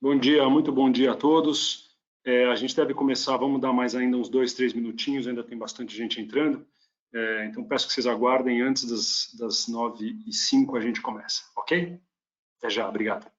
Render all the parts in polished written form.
Bom dia, muito bom dia a todos. A gente deve começar, vamos dar mais ainda uns 2, 3 minutinhos, ainda tem bastante gente entrando. Então peço que vocês aguardem, antes das 9h05 a gente começa, ok? Até já, obrigado.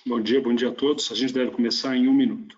Bom dia a todos. A gente deve começar em 1 minuto.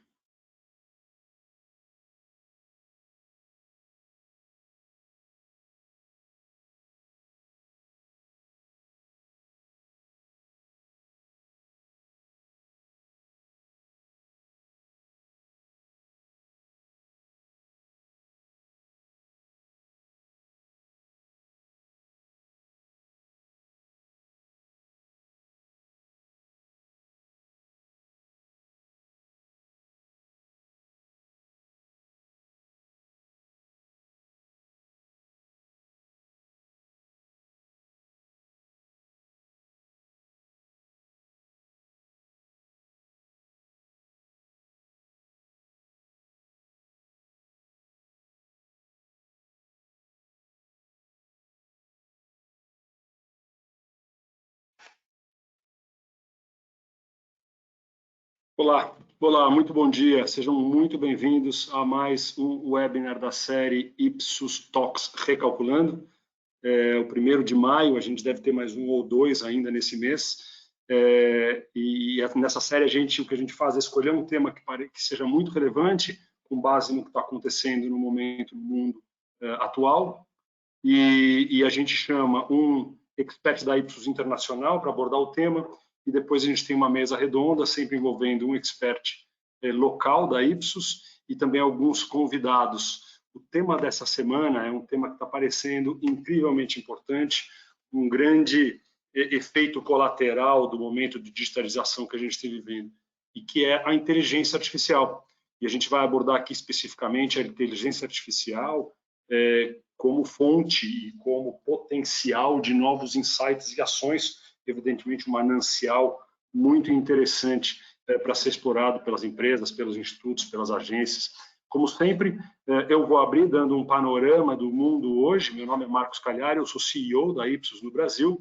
Olá, muito bom dia. Sejam muito bem-vindos a mais um webinar da série Ipsos Talks Recalculando. O 1º de maio, a gente deve ter mais 1 ou 2 ainda nesse mês. E nessa série o que a gente faz é escolher um tema que seja muito relevante, com base no que está acontecendo no momento no mundo atual. E a gente chama um expert da Ipsos Internacional para abordar o tema, e depois a gente tem uma mesa redonda, sempre envolvendo um expert local da Ipsos e também alguns convidados. O tema dessa semana é um tema que está parecendo incrivelmente importante, um grande efeito colateral do momento de digitalização que a gente está vivendo, e que é a inteligência artificial. E a gente vai abordar aqui especificamente a inteligência artificial como fonte e como potencial de novos insights e ações, evidentemente um manancial muito interessante para ser explorado pelas empresas, pelos institutos, pelas agências. Como sempre, eu vou abrir dando um panorama do mundo hoje. Meu nome é Marcos Cagliari, eu sou CEO da Ipsos no Brasil,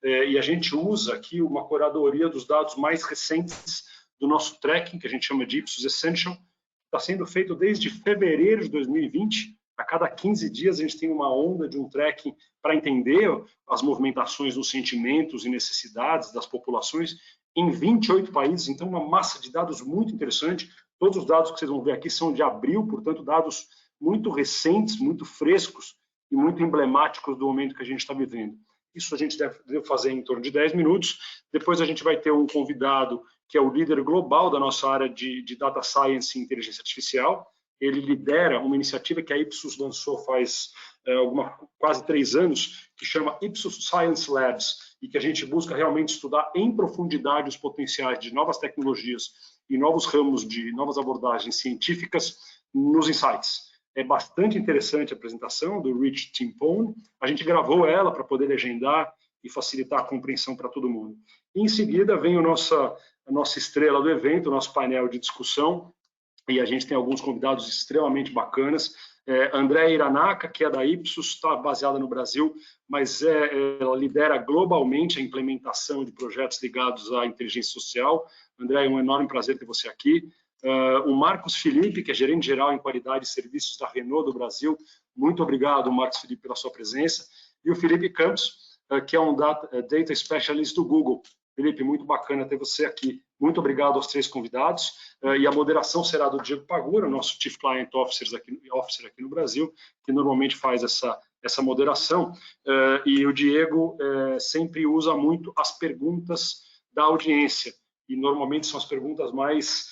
e a gente usa aqui uma curadoria dos dados mais recentes do nosso tracking, que a gente chama de Ipsos Essential, que está sendo feito desde fevereiro de 2020, a cada 15 dias a gente tem uma onda de um tracking para entender as movimentações nos sentimentos e necessidades das populações em 28 países, então uma massa de dados muito interessante. Todos os dados que vocês vão ver aqui são de abril, portanto dados muito recentes, muito frescos e muito emblemáticos do momento que a gente está vivendo. Isso a gente deve fazer em torno de 10 minutos. Depois a gente vai ter um convidado que é o líder global da nossa área de Data Science e Inteligência Artificial. Ele lidera uma iniciativa que a Ipsos lançou faz quase 3 anos, que chama Ipsos Science Labs, e que a gente busca realmente estudar em profundidade os potenciais de novas tecnologias e novos ramos de novas abordagens científicas nos insights. É bastante interessante a apresentação do Rich Timpone. A gente gravou ela para poder legendar e facilitar a compreensão para todo mundo. E, em seguida, vem a nossa estrela do evento, o nosso painel de discussão, e a gente tem alguns convidados extremamente bacanas. Andréa Hiranaka, que é da Ipsos, está baseada no Brasil, mas ela lidera globalmente a implementação de projetos ligados à inteligência social. Andréa, é um enorme prazer ter você aqui. O Marcos Felipe, que é gerente geral em qualidade de serviços da Renault do Brasil. Muito obrigado, Marcos Felipe, pela sua presença. E o Felipe Campos, que é um Data Specialist do Google. Felipe, muito bacana ter você aqui. Muito obrigado aos 3 convidados. E a moderação será do Diego Pagura, nosso Chief Client Officer aqui no Brasil, que normalmente faz essa moderação. E o Diego sempre usa muito as perguntas da audiência. E normalmente são as perguntas mais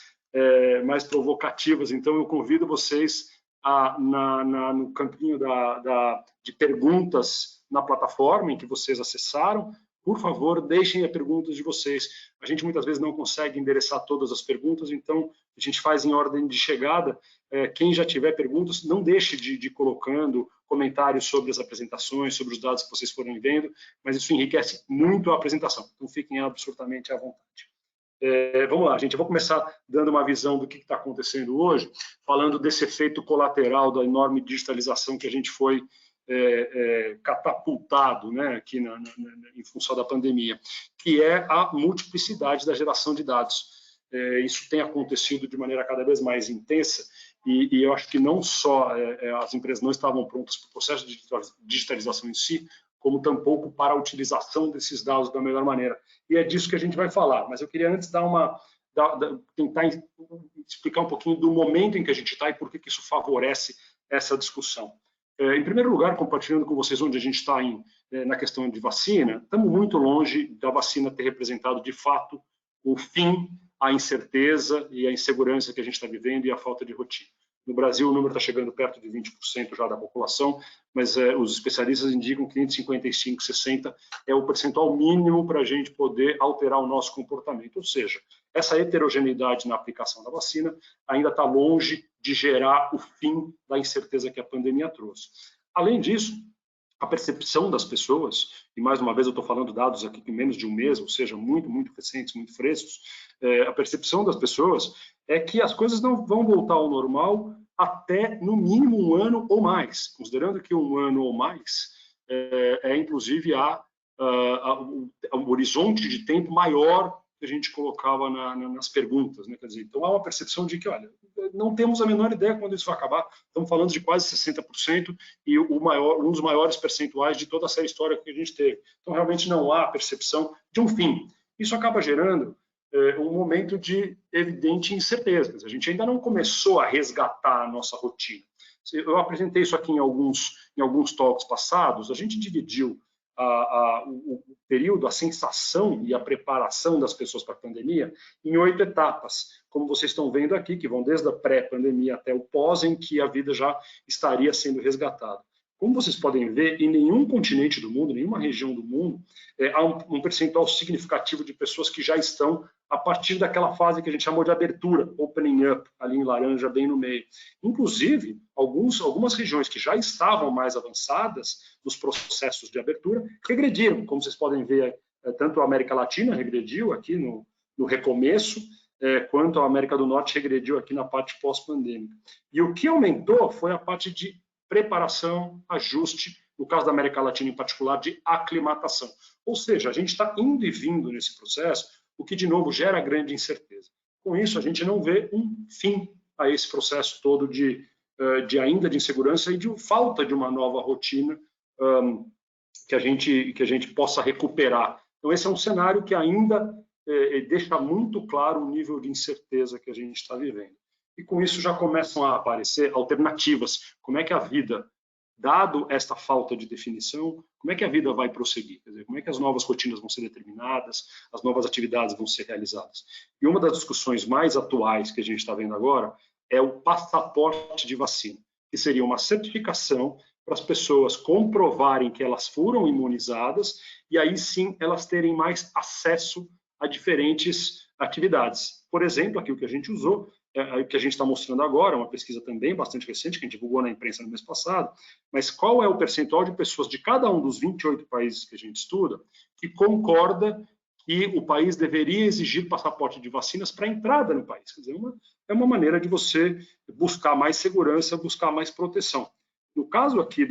provocativas. Então, eu convido vocês no campinho de perguntas na plataforma em que vocês acessaram. Por favor, deixem as perguntas de vocês. A gente muitas vezes não consegue endereçar todas as perguntas, então a gente faz em ordem de chegada. Quem já tiver perguntas, não deixe de ir colocando comentários sobre as apresentações, sobre os dados que vocês forem vendo, mas isso enriquece muito a apresentação. Então, fiquem absolutamente à vontade. Vamos lá, gente. Eu vou começar dando uma visão do que está acontecendo hoje, falando desse efeito colateral da enorme digitalização que a gente foi catapultado, né, aqui em função da pandemia, que é a multiplicidade da geração de dados. Isso tem acontecido de maneira cada vez mais intensa e eu acho que não só as empresas não estavam prontas para o processo de digitalização em si, como tampouco para a utilização desses dados da melhor maneira. E é disso que a gente vai falar, mas eu queria antes tentar explicar um pouquinho do momento em que a gente está e por que isso favorece essa discussão. Em primeiro lugar, compartilhando com vocês onde a gente está na questão de vacina, estamos muito longe da vacina ter representado, de fato, o fim, a incerteza e a insegurança que a gente está vivendo e a falta de rotina. No Brasil, o número está chegando perto de 20% já da população, mas os especialistas indicam que entre 55% e 60% é o percentual mínimo para a gente poder alterar o nosso comportamento. Ou seja, essa heterogeneidade na aplicação da vacina ainda está longe de gerar o fim da incerteza que a pandemia trouxe. Além disso, a percepção das pessoas, e mais uma vez eu estou falando dados aqui de menos de um mês, ou seja, muito, muito recentes, muito frescos, a percepção das pessoas é que as coisas não vão voltar ao normal até, no mínimo, 1 ano ou mais, considerando que 1 ano ou mais inclusive, um horizonte de tempo maior que a gente colocava nas perguntas, né? Quer dizer, então há uma percepção de que, olha, não temos a menor ideia quando isso vai acabar. Estamos falando de quase 60% e um dos maiores percentuais de toda essa história que a gente teve. Então, realmente não há percepção de um fim. Isso acaba gerando um momento de evidente incerteza. A gente ainda não começou a resgatar a nossa rotina. Eu apresentei isso aqui em alguns talks passados. A gente dividiu o período, a sensação e a preparação das pessoas para a pandemia em 8 etapas, como vocês estão vendo aqui, que vão desde a pré-pandemia até o pós, em que a vida já estaria sendo resgatada. Como vocês podem ver, em nenhum continente do mundo, nenhuma região do mundo, há um percentual significativo de pessoas que já estão a partir daquela fase que a gente chamou de abertura, opening up, ali em laranja, bem no meio. Inclusive, algumas regiões que já estavam mais avançadas nos processos de abertura, regrediram. Como vocês podem ver, tanto a América Latina regrediu aqui no recomeço, quanto a América do Norte regrediu aqui na parte pós-pandêmica. E o que aumentou foi a parte de preparação, ajuste, no caso da América Latina em particular, de aclimatação. Ou seja, a gente está indo e vindo nesse processo, o que, de novo, gera grande incerteza. Com isso, a gente não vê um fim a esse processo todo ainda de insegurança e de falta de uma nova rotina que a gente possa recuperar. Então, esse é um cenário que ainda deixa muito claro o nível de incerteza que a gente está vivendo. E com isso já começam a aparecer alternativas. Como é que a vida, dado esta falta de definição, como é que a vida vai prosseguir? Quer dizer, como é que as novas rotinas vão ser determinadas, as novas atividades vão ser realizadas? E uma das discussões mais atuais que a gente está vendo agora é o passaporte de vacina, que seria uma certificação para as pessoas comprovarem que elas foram imunizadas e aí sim elas terem mais acesso a diferentes atividades. Por exemplo, aqui o que a gente usou o que a gente está mostrando agora, uma pesquisa também bastante recente, que a gente divulgou na imprensa no mês passado, mas qual é o percentual de pessoas de cada um dos 28 países que a gente estuda que concorda que o país deveria exigir passaporte de vacinas para entrada no país. Quer dizer, é uma maneira de você buscar mais segurança, buscar mais proteção. No caso aqui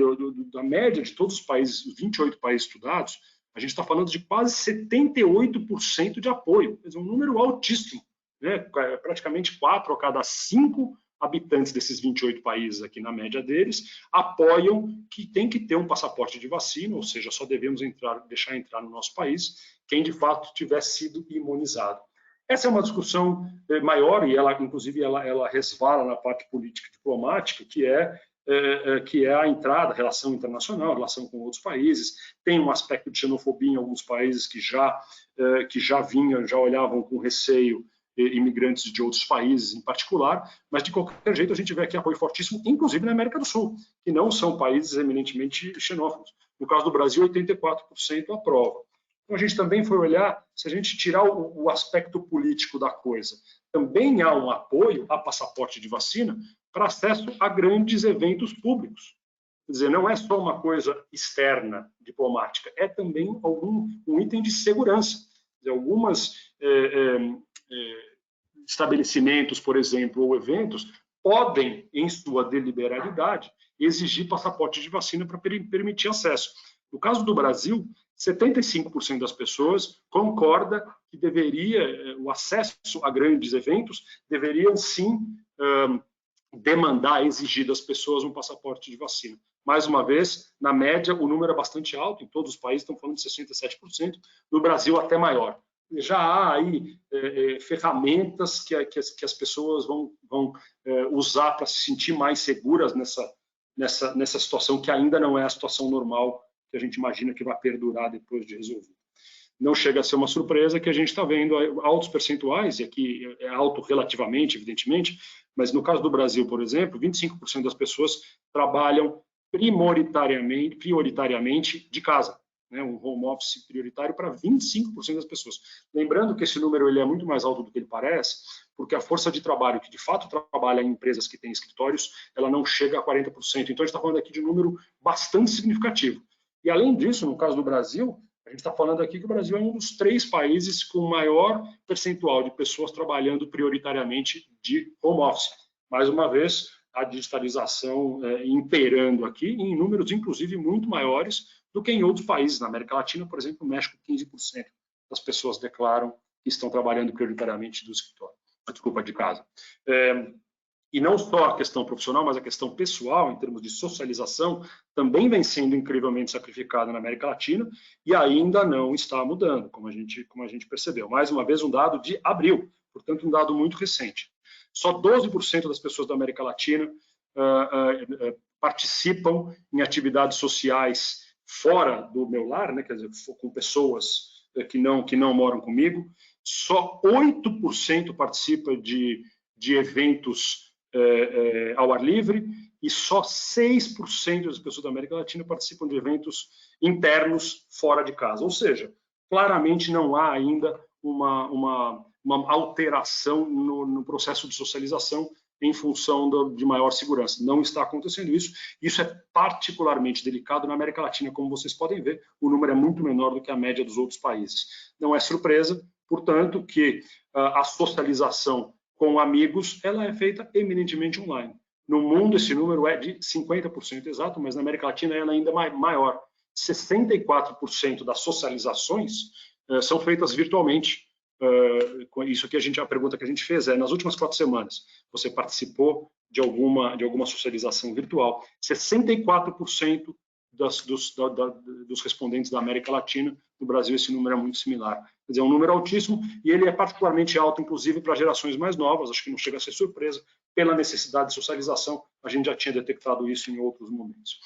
da média de todos os países, os 28 países estudados, a gente está falando de quase 78% de apoio, quer dizer, um número altíssimo, né? Praticamente 4 a cada 5 habitantes desses 28 países aqui, na média deles, apoiam que tem que ter um passaporte de vacina, ou seja, só devemos deixar entrar no nosso país quem de fato tiver sido imunizado. Essa é uma discussão maior e ela, inclusive, ela resvala na parte política e diplomática, que é a entrada, relação internacional, relação com outros países. Tem um aspecto de xenofobia em alguns países que já olhavam com receio imigrantes de outros países em particular, mas de qualquer jeito a gente vê aqui apoio fortíssimo, inclusive na América do Sul, que não são países eminentemente xenófobos. No caso do Brasil, 84% aprova. Então a gente também foi olhar, se a gente tirar o aspecto político da coisa, também há um apoio a passaporte de vacina para acesso a grandes eventos públicos. Quer dizer, não é só uma coisa externa, diplomática, é também um item de segurança. Quer dizer, algumas estabelecimentos, por exemplo, ou eventos, podem, em sua deliberalidade, exigir passaporte de vacina para permitir acesso. No caso do Brasil, 75% das pessoas concorda que o acesso a grandes eventos deveriam sim demandar, exigir das pessoas um passaporte de vacina. Mais uma vez, na média, o número é bastante alto, em todos os países estão falando de 67%, no Brasil até maior. Já há aí ferramentas que as pessoas vão usar para se sentir mais seguras nessa situação que ainda não é a situação normal que a gente imagina que vai perdurar depois de resolvido. Não chega a ser uma surpresa que a gente está vendo altos percentuais, e aqui é alto relativamente, evidentemente, mas no caso do Brasil, por exemplo, 25% das pessoas trabalham prioritariamente de casa. Né, um home office prioritário para 25% das pessoas. Lembrando que esse número ele é muito mais alto do que ele parece, porque a força de trabalho que de fato trabalha em empresas que têm escritórios, ela não chega a 40%. Então, a gente está falando aqui de um número bastante significativo. E, além disso, no caso do Brasil, a gente está falando aqui que o Brasil é um dos 3 países com maior percentual de pessoas trabalhando prioritariamente de home office. Mais uma vez, a digitalização imperando aqui, em números, inclusive, muito maiores do que em outros países. Na América Latina, por exemplo, no México, 15% das pessoas declaram que estão trabalhando prioritariamente do escritório, de casa. E não só a questão profissional, mas a questão pessoal, em termos de socialização, também vem sendo incrivelmente sacrificada na América Latina e ainda não está mudando, como a gente percebeu. Mais uma vez, um dado de abril, portanto, um dado muito recente. Só 12% das pessoas da América Latina participam em atividades sociais fora do meu lar, né, quer dizer, com pessoas que não moram comigo. Só 8% participa de eventos ao ar livre e só 6% das pessoas da América Latina participam de eventos internos fora de casa. Ou seja, claramente não há ainda uma alteração no processo de socialização em função de maior segurança. Não está acontecendo isso. Isso é particularmente delicado na América Latina, como vocês podem ver, o número é muito menor do que a média dos outros países. Não é surpresa, portanto, que a socialização com amigos ela é feita eminentemente online. No mundo, esse número é de 50% exato, mas na América Latina ela é ainda maior. 64% das socializações são feitas virtualmente. Isso aqui a pergunta que a gente fez nas últimas 4 semanas, você participou de alguma socialização virtual? 64% dos respondentes da América Latina, no Brasil esse número é muito similar. Quer dizer, é um número altíssimo e ele é particularmente alto, inclusive, para gerações mais novas, acho que não chega a ser surpresa, pela necessidade de socialização, a gente já tinha detectado isso em outros momentos.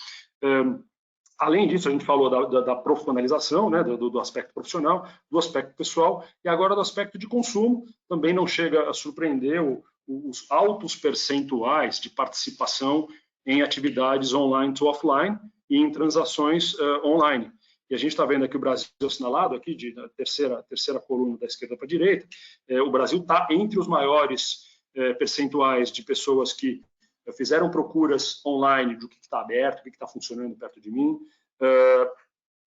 Além disso, a gente falou da profissionalização, né, do aspecto profissional, do aspecto pessoal, e agora do aspecto de consumo, também não chega a surpreender os altos percentuais de participação em atividades online to offline e em transações online. E a gente está vendo aqui o Brasil assinalado, aqui, da terceira coluna da esquerda para a direita, o Brasil está entre os maiores percentuais de pessoas que fizeram procuras online do que está aberto, o que está funcionando perto de mim.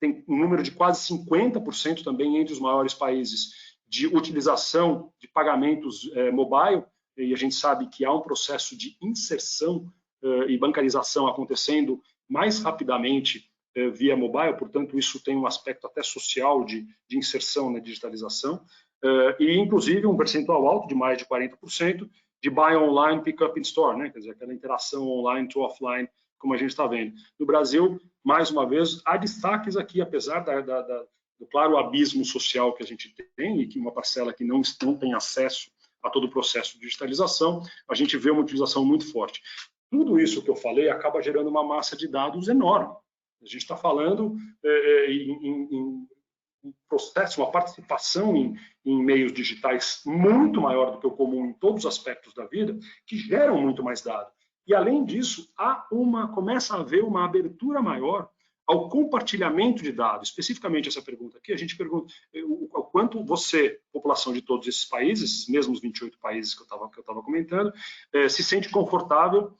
Tem um número de quase 50% também entre os maiores países de utilização de pagamentos mobile, e a gente sabe que há um processo de inserção e bancarização acontecendo mais rapidamente via mobile, portanto, isso tem um aspecto até social de inserção na digitalização, e inclusive um percentual alto de mais de 40% de buy online, pick up in store, né? Quer dizer, aquela interação online to offline, como a gente está vendo. No Brasil, mais uma vez, há destaques aqui, apesar do claro abismo social que a gente tem e que uma parcela que não tem acesso a todo o processo de digitalização, a gente vê uma utilização muito forte. Tudo isso que eu falei acaba gerando uma massa de dados enorme. A gente está falando em um processo, uma participação em meios digitais muito maior do que o comum em todos os aspectos da vida, que geram muito mais dados. E, além disso, começa a haver uma abertura maior ao compartilhamento de dados. Especificamente essa pergunta aqui, a gente pergunta o quanto você, população de todos esses países, mesmo os 28 países que eu estava comentando, se sente confortável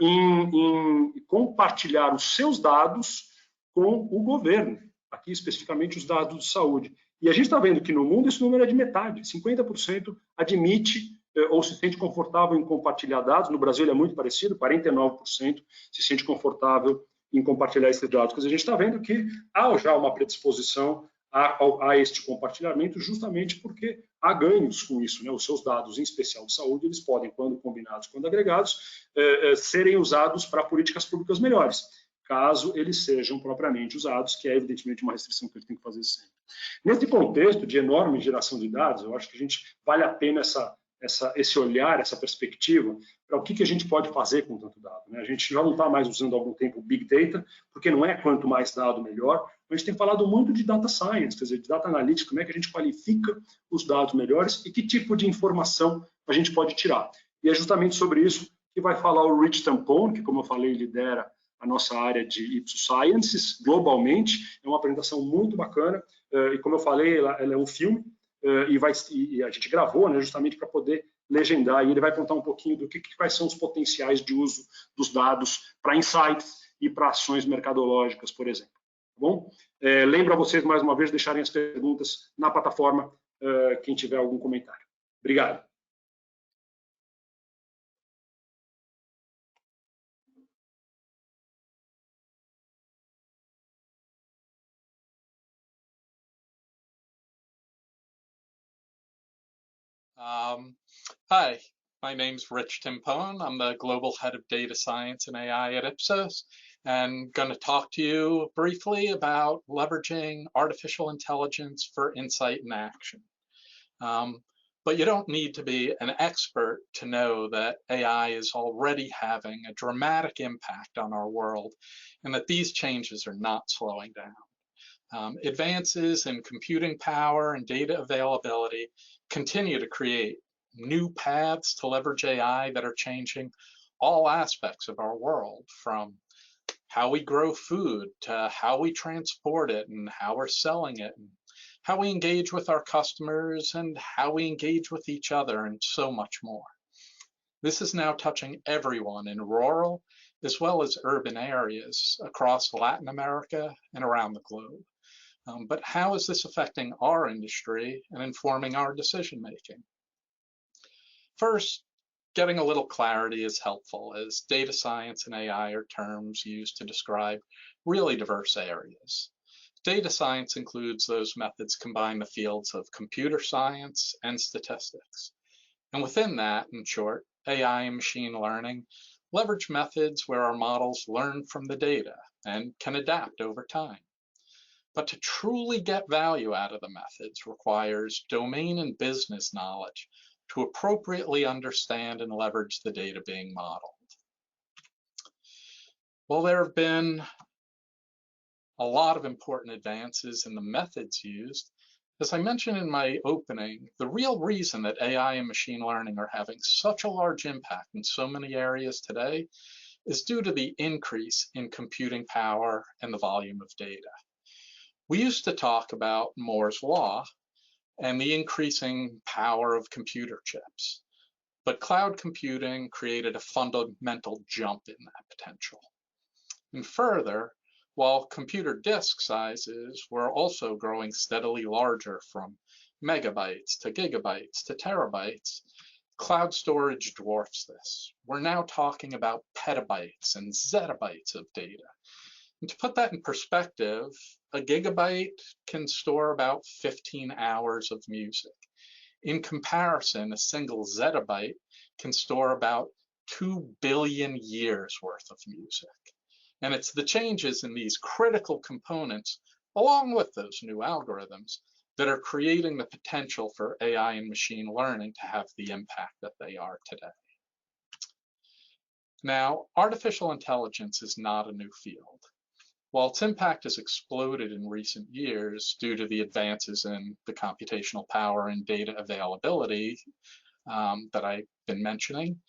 em compartilhar os seus dados com o governo, aqui especificamente os dados de saúde. E a gente está vendo que no mundo esse número é de metade, 50% admite ou se sente confortável em compartilhar dados. No Brasil ele é muito parecido, 49% se sente confortável em compartilhar esses dados. Quer dizer, a gente está vendo que há já uma predisposição a este compartilhamento, justamente porque há ganhos com isso, né? Os seus dados, em especial de saúde, eles podem, quando combinados, quando agregados, serem usados para políticas públicas melhores, caso eles sejam propriamente usados, que é evidentemente uma restrição que a gente tem que fazer sempre. Nesse contexto de enorme geração de dados, eu acho que a gente vale a pena esse olhar, essa perspectiva, para o que a gente pode fazer com tanto dado, né? A gente já não está mais usando há algum tempo Big Data, porque não é quanto mais dado, melhor. A gente tem falado muito de Data Science, quer dizer, de Data Analytics, como é que a gente qualifica os dados melhores e que tipo de informação a gente pode tirar. E é justamente sobre isso que vai falar o Rich Tampone, que, como eu falei, lidera a nossa área de Ipsos Sciences globalmente. É uma apresentação muito bacana, e como eu falei, ela é um filme, e a gente gravou, né, justamente para poder legendar, e ele vai contar um pouquinho do quais são os potenciais de uso dos dados para insights e para ações mercadológicas, por exemplo. Tá bom? Lembro a vocês, mais uma vez, deixarem as perguntas na plataforma, quem tiver algum comentário. Obrigado. Hi, my name's Rich Timpone. I'm the Global Head of Data Science and AI at Ipsos, and going to talk to you briefly about leveraging artificial intelligence for insight and action. But you don't need to be an expert to know that AI is already having a dramatic impact on our world, and that these changes are not slowing down. Advances in computing power and data availability continue to create new paths to leverage AI that are changing all aspects of our world, from how we grow food to how we transport it and how we're selling it, and how we engage with our customers and how we engage with each other, and so much more. This is now touching everyone in rural as well as urban areas across Latin America and around the globe. But how is this affecting our industry and informing our decision making? First, getting a little clarity is helpful, as data science and AI are terms used to describe really diverse areas. Data science includes those methods combine the fields of computer science and statistics. And within that, in short, AI and machine learning leverage methods where our models learn from the data and can adapt over time. But to truly get value out of the methods requires domain and business knowledge to appropriately understand and leverage the data being modeled. Well, there have been a lot of important advances in the methods used. As I mentioned in my opening, the real reason that AI and machine learning are having such a large impact in so many areas today is due to the increase in computing power and the volume of data. We used to talk about Moore's Law and the increasing power of computer chips. But cloud computing created a fundamental jump in that potential. And further, while computer disk sizes were also growing steadily larger from megabytes to gigabytes to terabytes, cloud storage dwarfs this. We're now talking about petabytes and zettabytes of data. And to put that in perspective, a gigabyte can store about 15 hours of music. In comparison, a single zettabyte can store about 2 billion years worth of music. And it's the changes in these critical components, along with those new algorithms, that are creating the potential for AI and machine learning to have the impact that they are today. Now, artificial intelligence is not a new field. While its impact has exploded in recent years due to the advances in the computational power and data availability that I've been mentioning,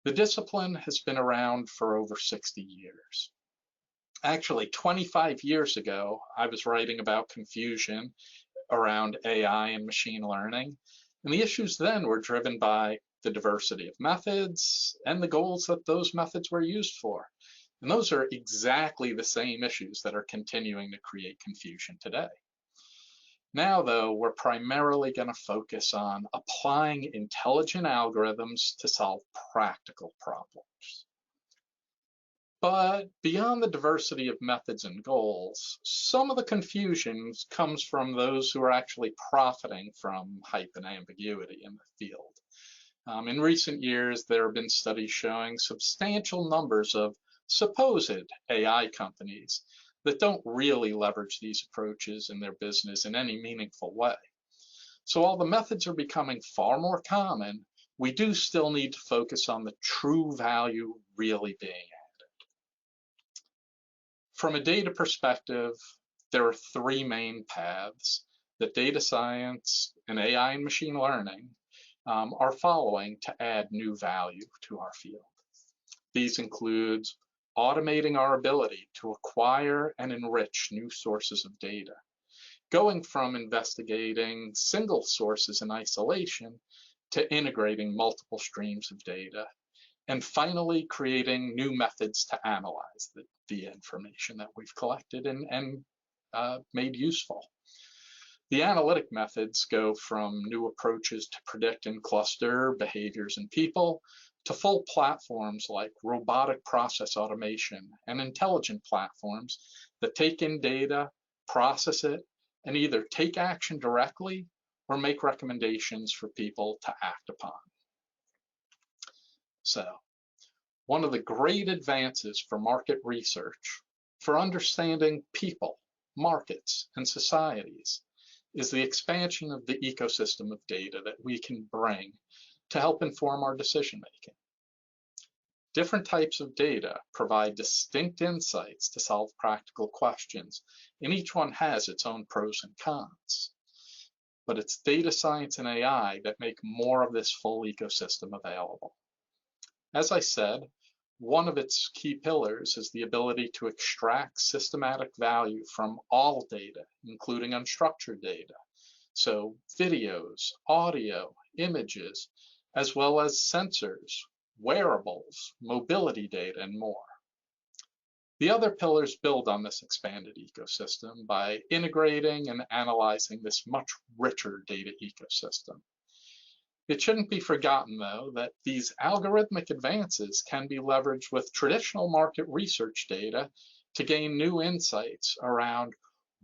the discipline has been around for over 60 years. Actually, 25 years ago, I was writing about confusion around AI and machine learning, and the issues then were driven by the diversity of methods and the goals that those methods were used for. And those are exactly the same issues that are continuing to create confusion today. Now, though, we're primarily going to focus on applying intelligent algorithms to solve practical problems. But beyond the diversity of methods and goals, some of the confusion comes from those who are actually profiting from hype and ambiguity in the field. In recent years, there have been studies showing substantial numbers of supposed AI companies that don't really leverage these approaches in their business in any meaningful way. So while the methods are becoming far more common, we do still need to focus on the true value really being added. From a data perspective, there are three main paths that data science and AI and machine learning are following to add new value to our field. These include automating our ability to acquire and enrich new sources of data, going from investigating single sources in isolation to integrating multiple streams of data, and finally creating new methods to analyze the information that we've collected and made useful. The analytic methods go from new approaches to predict and cluster behaviors in people to full platforms like robotic process automation and intelligent platforms that take in data, process it, and either take action directly or make recommendations for people to act upon. So, one of the great advances for market research, for understanding people, markets, and societies, is the expansion of the ecosystem of data that we can bring to help inform our decision making. Different types of data provide distinct insights to solve practical questions, and each one has its own pros and cons. But it's data science and AI that make more of this full ecosystem available. As I said, one of its key pillars is the ability to extract systematic value from all data, including unstructured data. So videos, audio, images, as well as sensors, wearables, mobility data, and more. The other pillars build on this expanded ecosystem by integrating and analyzing this much richer data ecosystem. It shouldn't be forgotten, though, that these algorithmic advances can be leveraged with traditional market research data to gain new insights around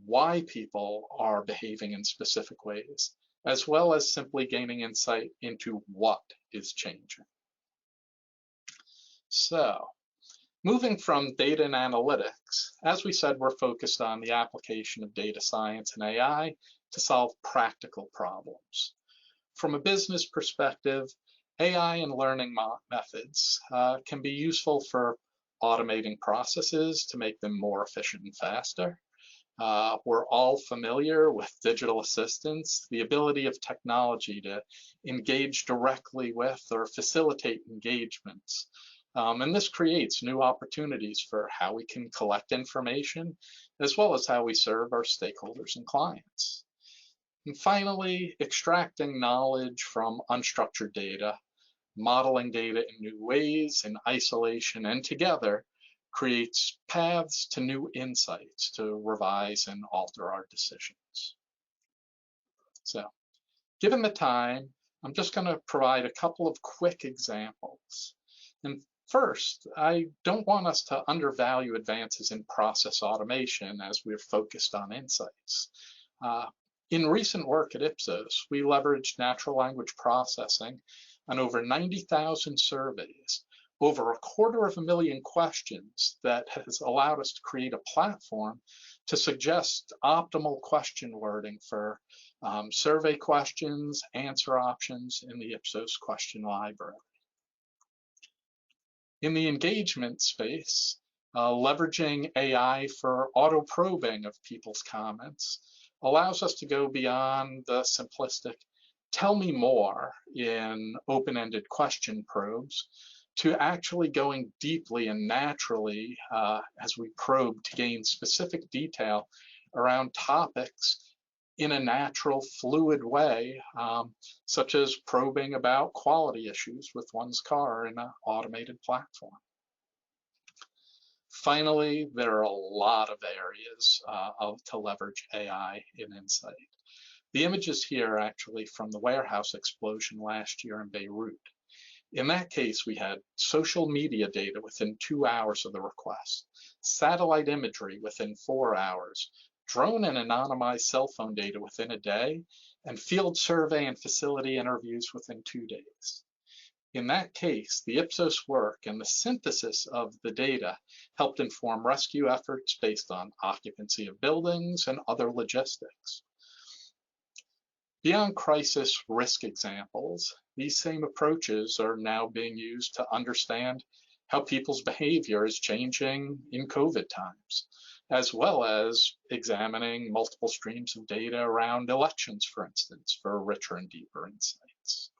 why people are behaving in specific ways, as well as simply gaining insight into what is changing. So, moving from data and analytics, as we said, we're focused on the application of data science and AI to solve practical problems. From a business perspective, AI and learning methods can be useful for automating processes to make them more efficient and faster. We're all familiar with digital assistants, the ability of technology to engage directly with or facilitate engagements. And this creates new opportunities for how we can collect information, as well as how we serve our stakeholders and clients. And finally, extracting knowledge from unstructured data modeling data in new ways, in isolation and together, creates paths to new insights to revise and alter our decisions. So, given the time, I'm just going to provide a couple of quick examples. And first, I don't want us to undervalue advances in process automation as we're focused on insights. In recent work at Ipsos, we leveraged natural language processing on over 90,000 surveys, over 250,000 questions that has allowed us to create a platform to suggest optimal question wording for survey questions, answer options in the Ipsos question library. In the engagement space, leveraging AI for auto-probing of people's comments allows us to go beyond the simplistic tell me more in open-ended question probes to actually going deeply and naturally as we probe to gain specific detail around topics in a natural, fluid way, such as probing about quality issues with one's car in an automated platform. Finally, there are a lot of areas to leverage AI in Insight. The images here are actually from the warehouse explosion last year in Beirut. In that case, we had social media data within 2 hours of the request, satellite imagery within 4 hours, drone and anonymized cell phone data within a day, and field survey and facility interviews within 2 days. In that case, the Ipsos work and the synthesis of the data helped inform rescue efforts based on occupancy of buildings and other logistics. Beyond crisis risk examples, these same approaches are now being used to understand how people's behavior is changing in COVID times, as well as examining multiple streams of data around elections, for instance, for richer and deeper insights.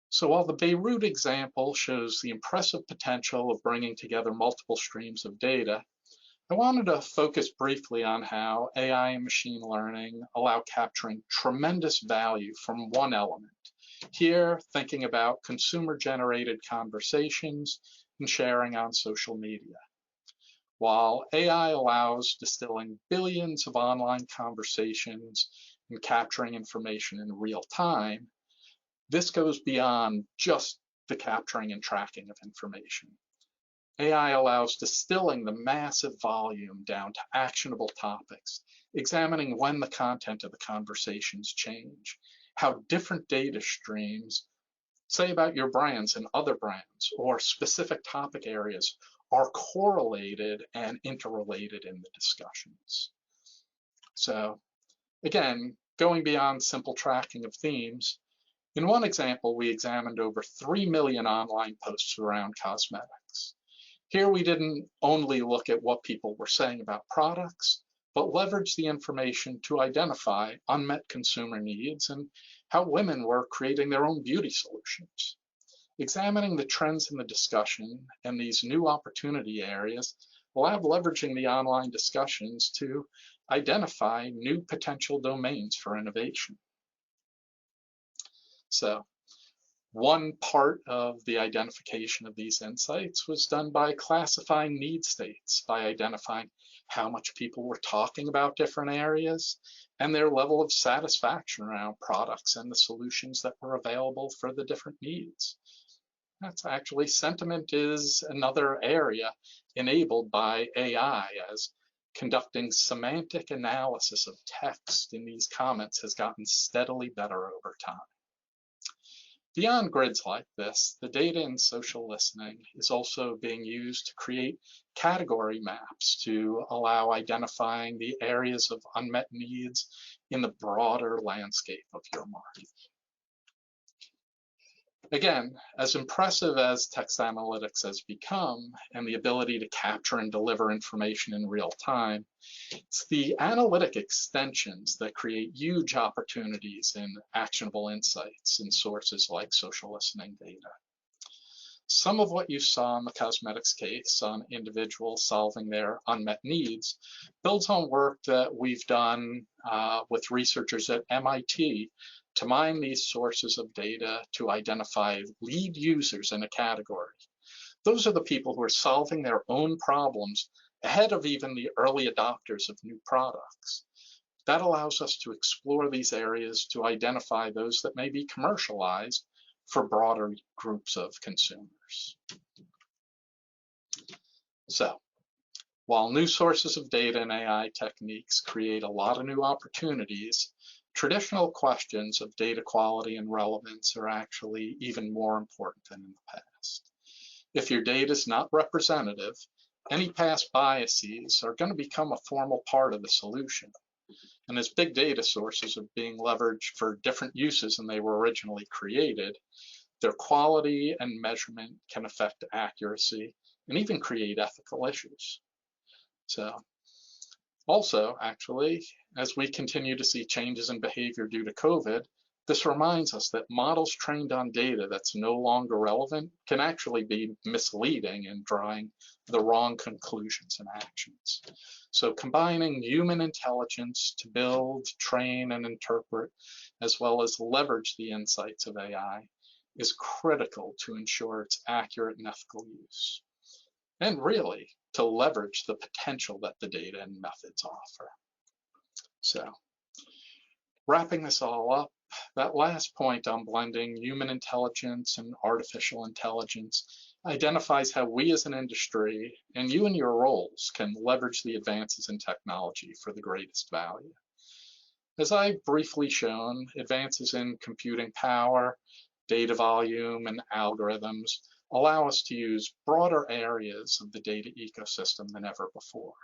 So while the Beirut example shows the impressive potential of bringing together multiple streams of data, I wanted to focus briefly on how AI and machine learning allow capturing tremendous value from one element. Here, thinking about consumer-generated conversations and sharing on social media. While AI allows distilling billions of online conversations and capturing information in real time, this goes beyond just the capturing and tracking of information. AI allows distilling the massive volume down to actionable topics, examining when the content of the conversations change, how different data streams, say about your brands and other brands, or specific topic areas, are correlated and interrelated in the discussions. So again, going beyond simple tracking of themes, in one example, we examined over 3 million online posts around cosmetics. Here we didn't only look at what people were saying about products, but leveraged the information to identify unmet consumer needs and how women were creating their own beauty solutions. Examining the trends in the discussion and these new opportunity areas allowed leveraging the online discussions to identify new potential domains for innovation. So one part of the identification of these insights was done by classifying need states, by identifying how much people were talking about different areas and their level of satisfaction around products and the solutions that were available for the different needs. That's actually, sentiment is another area enabled by AI, as conducting semantic analysis of text in these comments has gotten steadily better over time. Beyond grids like this, the data in social listening is also being used to create category maps to allow identifying the areas of unmet needs in the broader landscape of your market. Again, as impressive as text analytics has become and the ability to capture and deliver information in real time, it's the analytic extensions that create huge opportunities in actionable insights in sources like social listening data. Some of what you saw in the cosmetics case on individuals solving their unmet needs builds on work that we've done with researchers at MIT to mine these sources of data to identify lead users in a category. Those are the people who are solving their own problems ahead of even the early adopters of new products. That allows us to explore these areas to identify those that may be commercialized for broader groups of consumers. So, while new sources of data and AI techniques create a lot of new opportunities, traditional questions of data quality and relevance are actually even more important than in the past. If your data is not representative, any past biases are going to become a formal part of the solution. And as big data sources are being leveraged for different uses than they were originally created, their quality and measurement can affect accuracy and even create ethical issues. So, also, actually, as we continue to see changes in behavior due to COVID, this reminds us that models trained on data that's no longer relevant can actually be misleading and drawing the wrong conclusions and actions. So combining human intelligence to build, train, and interpret, as well as leverage the insights of AI, is critical to ensure its accurate and ethical use. And really, to leverage the potential that the data and methods offer. So, wrapping this all up, that last point on blending human intelligence and artificial intelligence identifies how we as an industry, and you in your roles, can leverage the advances in technology for the greatest value. As I've briefly shown, advances in computing power, data volume, and algorithms allow us to use broader areas of the data ecosystem than ever before.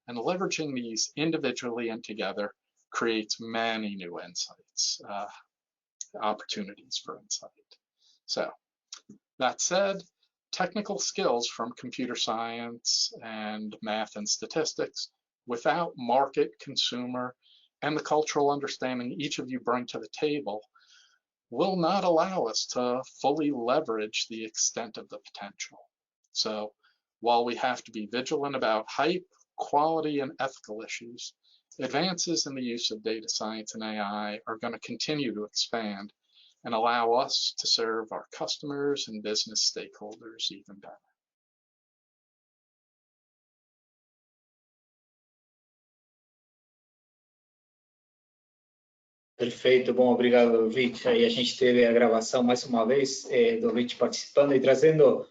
And leveraging these individually and together creates many new insights, opportunities for insight. So, that said, technical skills from computer science and math and statistics without market, consumer, and the cultural understanding each of you bring to the table will not allow us to fully leverage the extent of the potential. So while we have to be vigilant about hype, quality, and ethical issues, advances in the use of data science and AI are going to continue to expand and allow us to serve our customers and business stakeholders even better. Perfeito, bom, obrigado, Rich. Aí a gente teve a gravação mais uma vez do Rich participando e trazendo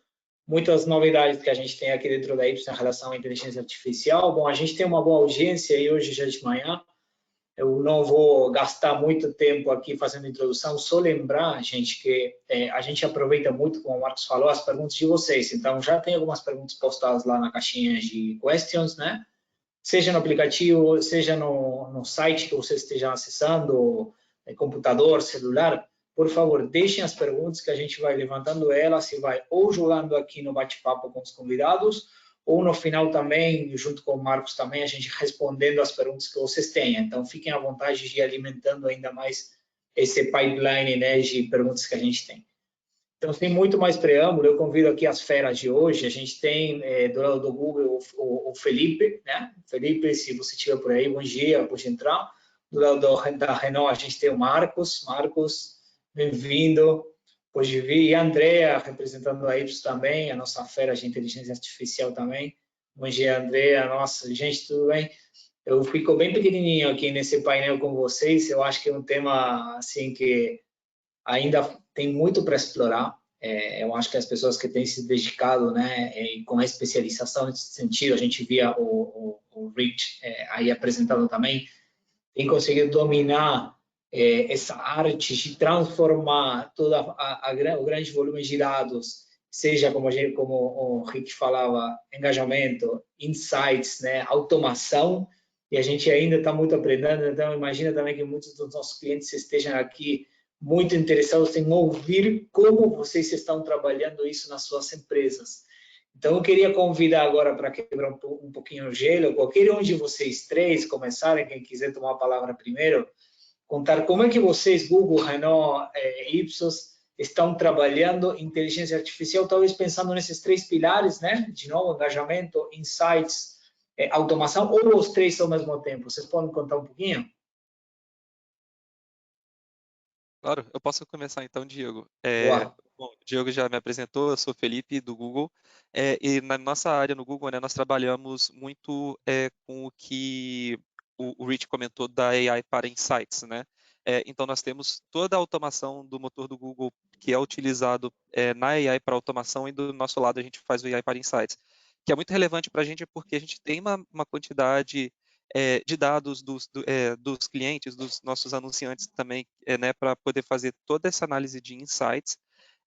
muitas novidades que a gente tem aqui dentro da Ipsos em relação à inteligência artificial. Bom, a gente tem uma boa audiência aí hoje já de manhã. Eu não vou gastar muito tempo aqui fazendo introdução, só lembrar, gente, que a gente aproveita muito, como o Marcos falou, as perguntas de vocês. Então, já tem algumas perguntas postadas lá na caixinha de questions, né? Seja no aplicativo, seja no site que você esteja acessando, computador, celular, por favor, deixem as perguntas que a gente vai levantando elas e vai ou jogando aqui no bate-papo com os convidados, ou no final também, junto com o Marcos também, a gente respondendo as perguntas que vocês tenham. Então, fiquem à vontade de ir alimentando ainda mais esse pipeline, né, de perguntas que a gente tem. Então, sem muito mais preâmbulo, eu convido aqui as feras de hoje. A gente tem, do lado do Google, o Felipe, né? Felipe, se você estiver por aí, bom dia, pode entrar. Do lado da Renault, a gente tem o Marcos. Marcos, bem-vindo, pode vir. E a Andrea, representando a Ipsos também, a nossa fera de inteligência artificial também. Bom dia, Andrea. Nossa, gente, tudo bem? Eu fico bem pequenininho aqui nesse painel com vocês. Eu acho que é um tema, assim, que ainda tem muito para explorar. Eu acho que as pessoas que têm se dedicado, né, com a especialização nesse sentido, a gente via o Rich aí apresentado também, tem conseguido dominar essa arte de transformar todo o grande volume de dados, seja como o Rick falava, engajamento, insights, né, automação, e a gente ainda está muito aprendendo. Então imagina também que muitos dos nossos clientes estejam aqui muito interessados em ouvir como vocês estão trabalhando isso nas suas empresas. Então, eu queria convidar agora para quebrar um pouquinho o gelo, qualquer um de vocês três começarem, quem quiser tomar a palavra primeiro, contar como é que vocês, Google, Renault, Ipsos, estão trabalhando inteligência artificial, talvez pensando nesses três pilares, né? De novo, engajamento, insights, automação, ou os três ao mesmo tempo. Vocês podem contar um pouquinho? Claro, eu posso começar então, Diego. Boa. Bom, o Diego já me apresentou, eu sou Felipe, do Google, e na nossa área no Google, né, nós trabalhamos muito com o que o Rich comentou da AI para Insights, né? Então, nós temos toda a automação do motor do Google que é utilizado na AI para automação e do nosso lado a gente faz o AI para Insights, que é muito relevante para a gente porque a gente tem uma quantidade de dados dos clientes, dos nossos anunciantes também, né, para poder fazer toda essa análise de insights,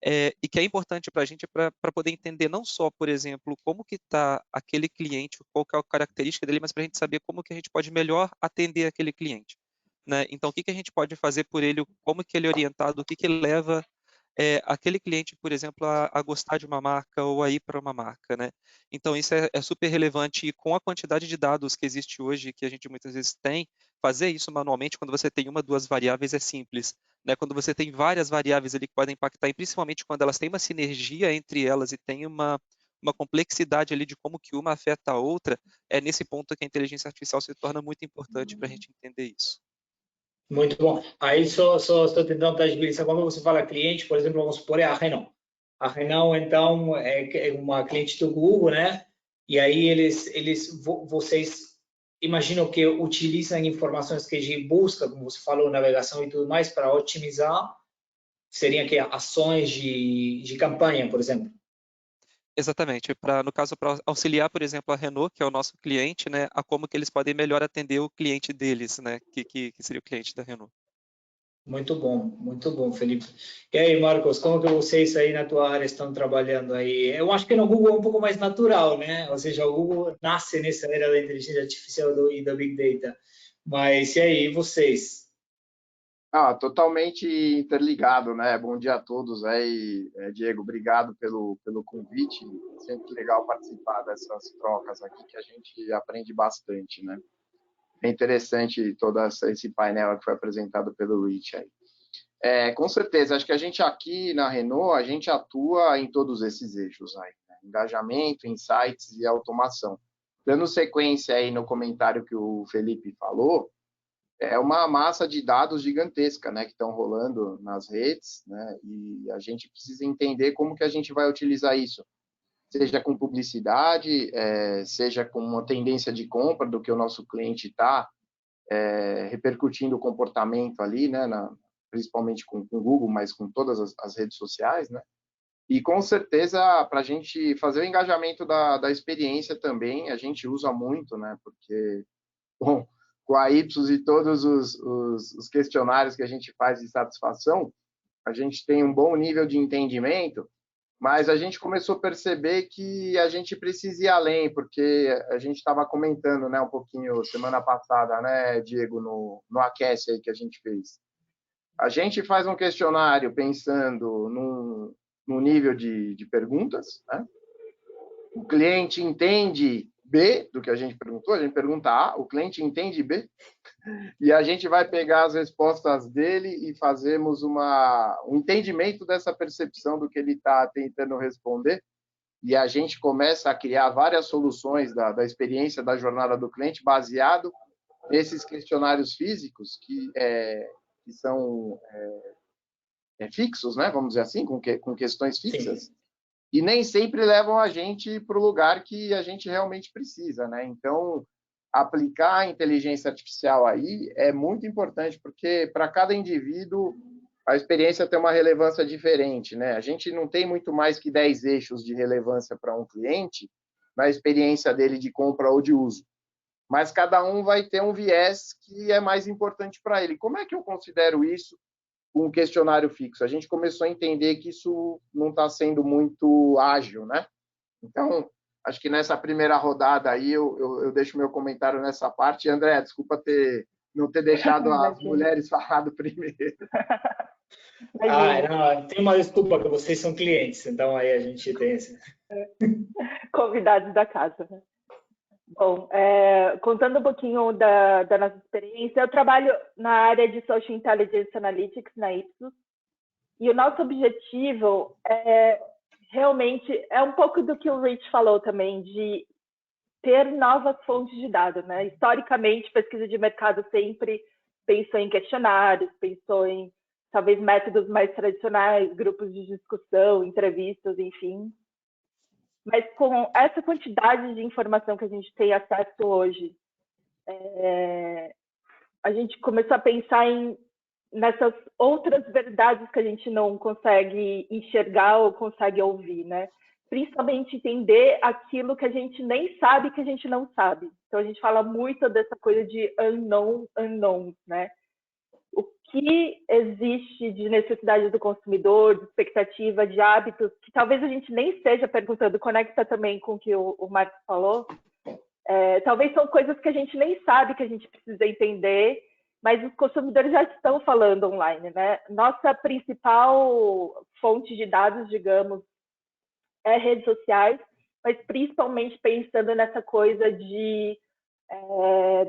e que é importante para a gente para poder entender não só, por exemplo, como que está aquele cliente, qual que é a característica dele, mas para a gente saber como que a gente pode melhor atender aquele cliente. Né? Então, o que a gente pode fazer por ele, como que ele é orientado, o que leva aquele cliente, por exemplo, a gostar de uma marca ou a ir para uma marca, né? Então, isso é super relevante e com a quantidade de dados que existe hoje, que a gente muitas vezes tem, fazer isso manualmente, quando você tem uma, duas variáveis, é simples, né? Quando você tem várias variáveis ali que podem impactar, e principalmente quando elas têm uma sinergia entre elas e tem uma complexidade ali de como que uma afeta a outra, é nesse ponto que a inteligência artificial se torna muito importante para a gente entender isso. Muito bom. Aí só tentando tangibilizar, quando você fala cliente, por exemplo, vamos supor, é a Renault. A Renault, então, é uma cliente do Google, né? E aí vocês imaginam que utilizam informações que a gente busca, como você falou, navegação e tudo mais, para otimizar, seriam que ações de campanha, por exemplo. Exatamente, no caso, para auxiliar, por exemplo, a Renault, que é o nosso cliente, né, a como que eles podem melhor atender o cliente deles, né, que seria o cliente da Renault. Muito bom, Felipe. E aí, Marcos, como que vocês aí na tua área estão trabalhando aí? Eu acho que no Google é um pouco mais natural, né? Ou seja, o Google nasce nessa era da inteligência artificial e da Big Data. Mas e aí, e vocês? Totalmente interligado, né? Bom dia a todos aí, Diego, obrigado pelo convite. Sempre legal participar dessas trocas aqui, que a gente aprende bastante, né? É interessante todo esse painel que foi apresentado pelo Rich aí. Com certeza, acho que a gente aqui na Renault, a gente atua em todos esses eixos aí, né? Engajamento, insights e automação. Dando sequência aí no comentário que o Felipe falou, é uma massa de dados gigantesca, né, que estão rolando nas redes, né, e a gente precisa entender como que a gente vai utilizar isso, seja com publicidade, seja com uma tendência de compra do que o nosso cliente está repercutindo o comportamento ali, né, principalmente com o Google, mas com todas as redes sociais, né, e com certeza para a gente fazer o engajamento da experiência também, a gente usa muito, né, porque, bom, com a Ipsos e todos os questionários que a gente faz de satisfação, a gente tem um bom nível de entendimento, mas a gente começou a perceber que a gente precisa ir além, porque a gente estava comentando, né, um pouquinho semana passada, né, Diego, no Aquece aí que a gente fez. A gente faz um questionário pensando num nível de perguntas, né? O cliente entende B do que a gente perguntou, a gente pergunta A, o cliente entende B, e a gente vai pegar as respostas dele e fazemos um entendimento dessa percepção do que ele está tentando responder, e a gente começa a criar várias soluções da experiência da jornada do cliente baseado nesses questionários físicos que são fixos, né? Vamos dizer assim, com questões fixas. Sim. E nem sempre levam a gente para o lugar que a gente realmente precisa, né? Então, aplicar a inteligência artificial aí é muito importante, porque para cada indivíduo a experiência tem uma relevância diferente, né? A gente não tem muito mais que 10 eixos de relevância para um cliente na experiência dele de compra ou de uso. Mas cada um vai ter um viés que é mais importante para ele. Como é que eu considero isso um questionário fixo? A gente começou a entender que isso não está sendo muito ágil, né? Então, acho que nessa primeira rodada aí eu deixo meu comentário nessa parte. André, desculpa não ter deixado as mulheres falado primeiro. Não, tem uma desculpa que vocês são clientes, então aí a gente tem esse... Convidados da casa, né? Bom, contando um pouquinho da nossa experiência, eu trabalho na área de Social Intelligence Analytics na Ipsos, e o nosso objetivo realmente é um pouco do que o Rich falou também, de ter novas fontes de dados, né? Historicamente, pesquisa de mercado sempre pensou em questionários, pensou em talvez métodos mais tradicionais, grupos de discussão, entrevistas, enfim. Mas com essa quantidade de informação que a gente tem acesso hoje, a gente começou a pensar nessas outras verdades que a gente não consegue enxergar ou consegue ouvir, né? Principalmente entender aquilo que a gente nem sabe que a gente não sabe. Então, a gente fala muito dessa coisa de unknown unknowns, né? O que existe de necessidade do consumidor, de expectativa, de hábitos, que talvez a gente nem esteja perguntando, conecta também com o que o Marcos falou, talvez são coisas que a gente nem sabe que a gente precisa entender, mas os consumidores já estão falando online, né? Nossa principal fonte de dados, digamos, é redes sociais, mas principalmente pensando nessa coisa de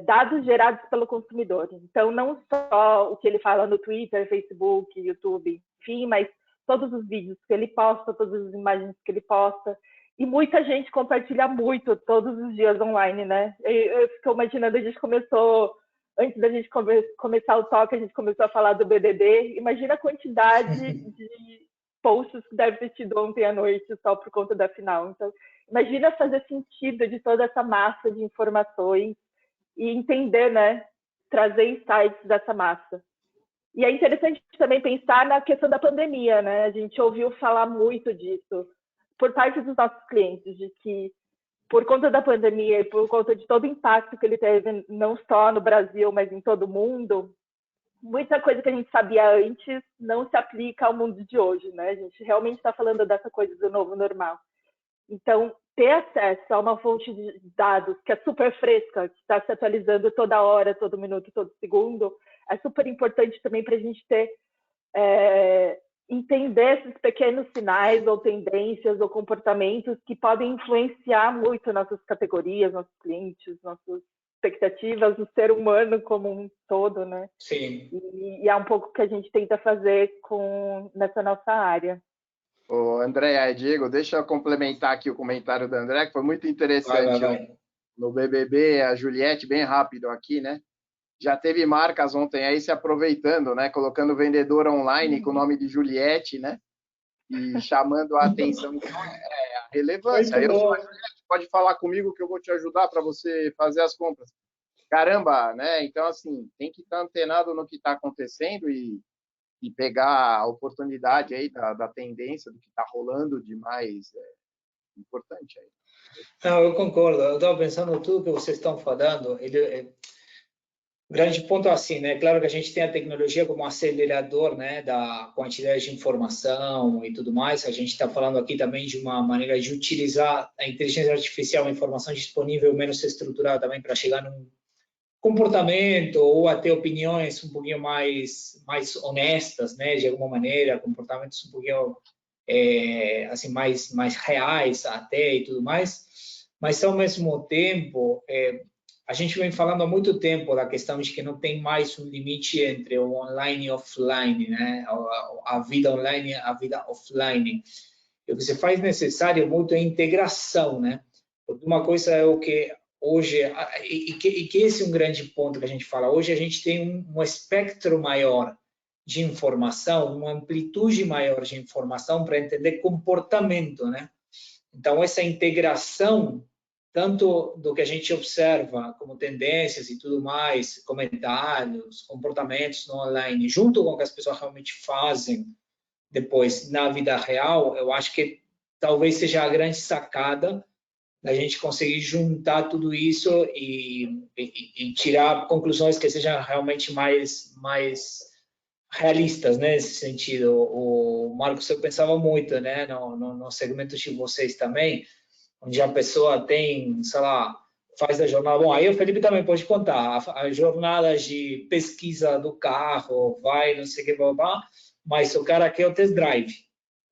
dados gerados pelo consumidor. Então, não só o que ele fala no Twitter, Facebook, YouTube, enfim, mas todos os vídeos que ele posta, todas as imagens que ele posta. E muita gente compartilha muito todos os dias online, né? Eu fico imaginando, a gente começou, antes da gente começar o talk, a gente começou a falar do BBB. Imagina a quantidade de posts que deve ter tido ontem à noite só por conta da final. Então, imagina fazer sentido de toda essa massa de informações e entender, né? Trazer insights dessa massa. E é interessante também pensar na questão da pandemia, né? A gente ouviu falar muito disso por parte dos nossos clientes, de que por conta da pandemia e por conta de todo o impacto que ele teve, não só no Brasil, mas em todo o mundo, muita coisa que a gente sabia antes não se aplica ao mundo de hoje, né? A gente realmente está falando dessa coisa do novo normal. Então, ter acesso a uma fonte de dados que é super fresca, que está se atualizando toda hora, todo minuto, todo segundo, é super importante também para a gente ter entender esses pequenos sinais ou tendências ou comportamentos que podem influenciar muito nossas categorias, nossos clientes, nossas expectativas do ser humano como um todo, né? Sim. E é um pouco o que a gente tenta fazer nessa nossa área. Ô, André e Diego, deixa eu complementar aqui o comentário do André, que foi muito interessante. Vai. No BBB, a Juliette, bem rápido aqui, né? Já teve marcas ontem aí se aproveitando, né? Colocando vendedor online com o nome de Juliette, né? E chamando a atenção. Então, a relevância. Eu sou a Juliette, pode falar comigo que eu vou te ajudar para você fazer as compras. Caramba, né? Então, assim, tem que estar antenado no que está acontecendo e pegar a oportunidade aí da tendência, do que está rolando de mais importante aí. Não, eu concordo. Eu estava pensando tudo que vocês estão falando. O grande ponto é assim, né? Claro que a gente tem a tecnologia como acelerador, né, da quantidade de informação e tudo mais. A gente está falando aqui também de uma maneira de utilizar a inteligência artificial, a informação disponível menos estruturada também para chegar num comportamento ou até opiniões um pouquinho mais honestas, né, de alguma maneira, comportamentos um pouquinho assim mais reais até e tudo mais. Mas ao mesmo tempo a gente vem falando há muito tempo da questão de que não tem mais um limite entre o online e offline, né? A vida online e a vida offline. E o que se faz necessário muito é a integração, né? Porque uma coisa é o que hoje, e que esse é um grande ponto que a gente fala, hoje a gente tem um espectro maior de informação, uma amplitude maior de informação para entender comportamento, né? Então, essa integração tanto do que a gente observa como tendências e tudo mais, comentários, comportamentos no online, junto com o que as pessoas realmente fazem depois na vida real, eu acho que talvez seja a grande sacada da gente conseguir juntar tudo isso e tirar conclusões que sejam realmente mais realistas, né, nesse sentido. O Marcos, eu pensava muito, né, no segmento de vocês também, onde a pessoa tem, sei lá, faz a jornada. Bom, aí o Felipe também pode contar as jornadas de pesquisa do carro, vai, não sei o que, blá, blá, mas o cara quer o test drive.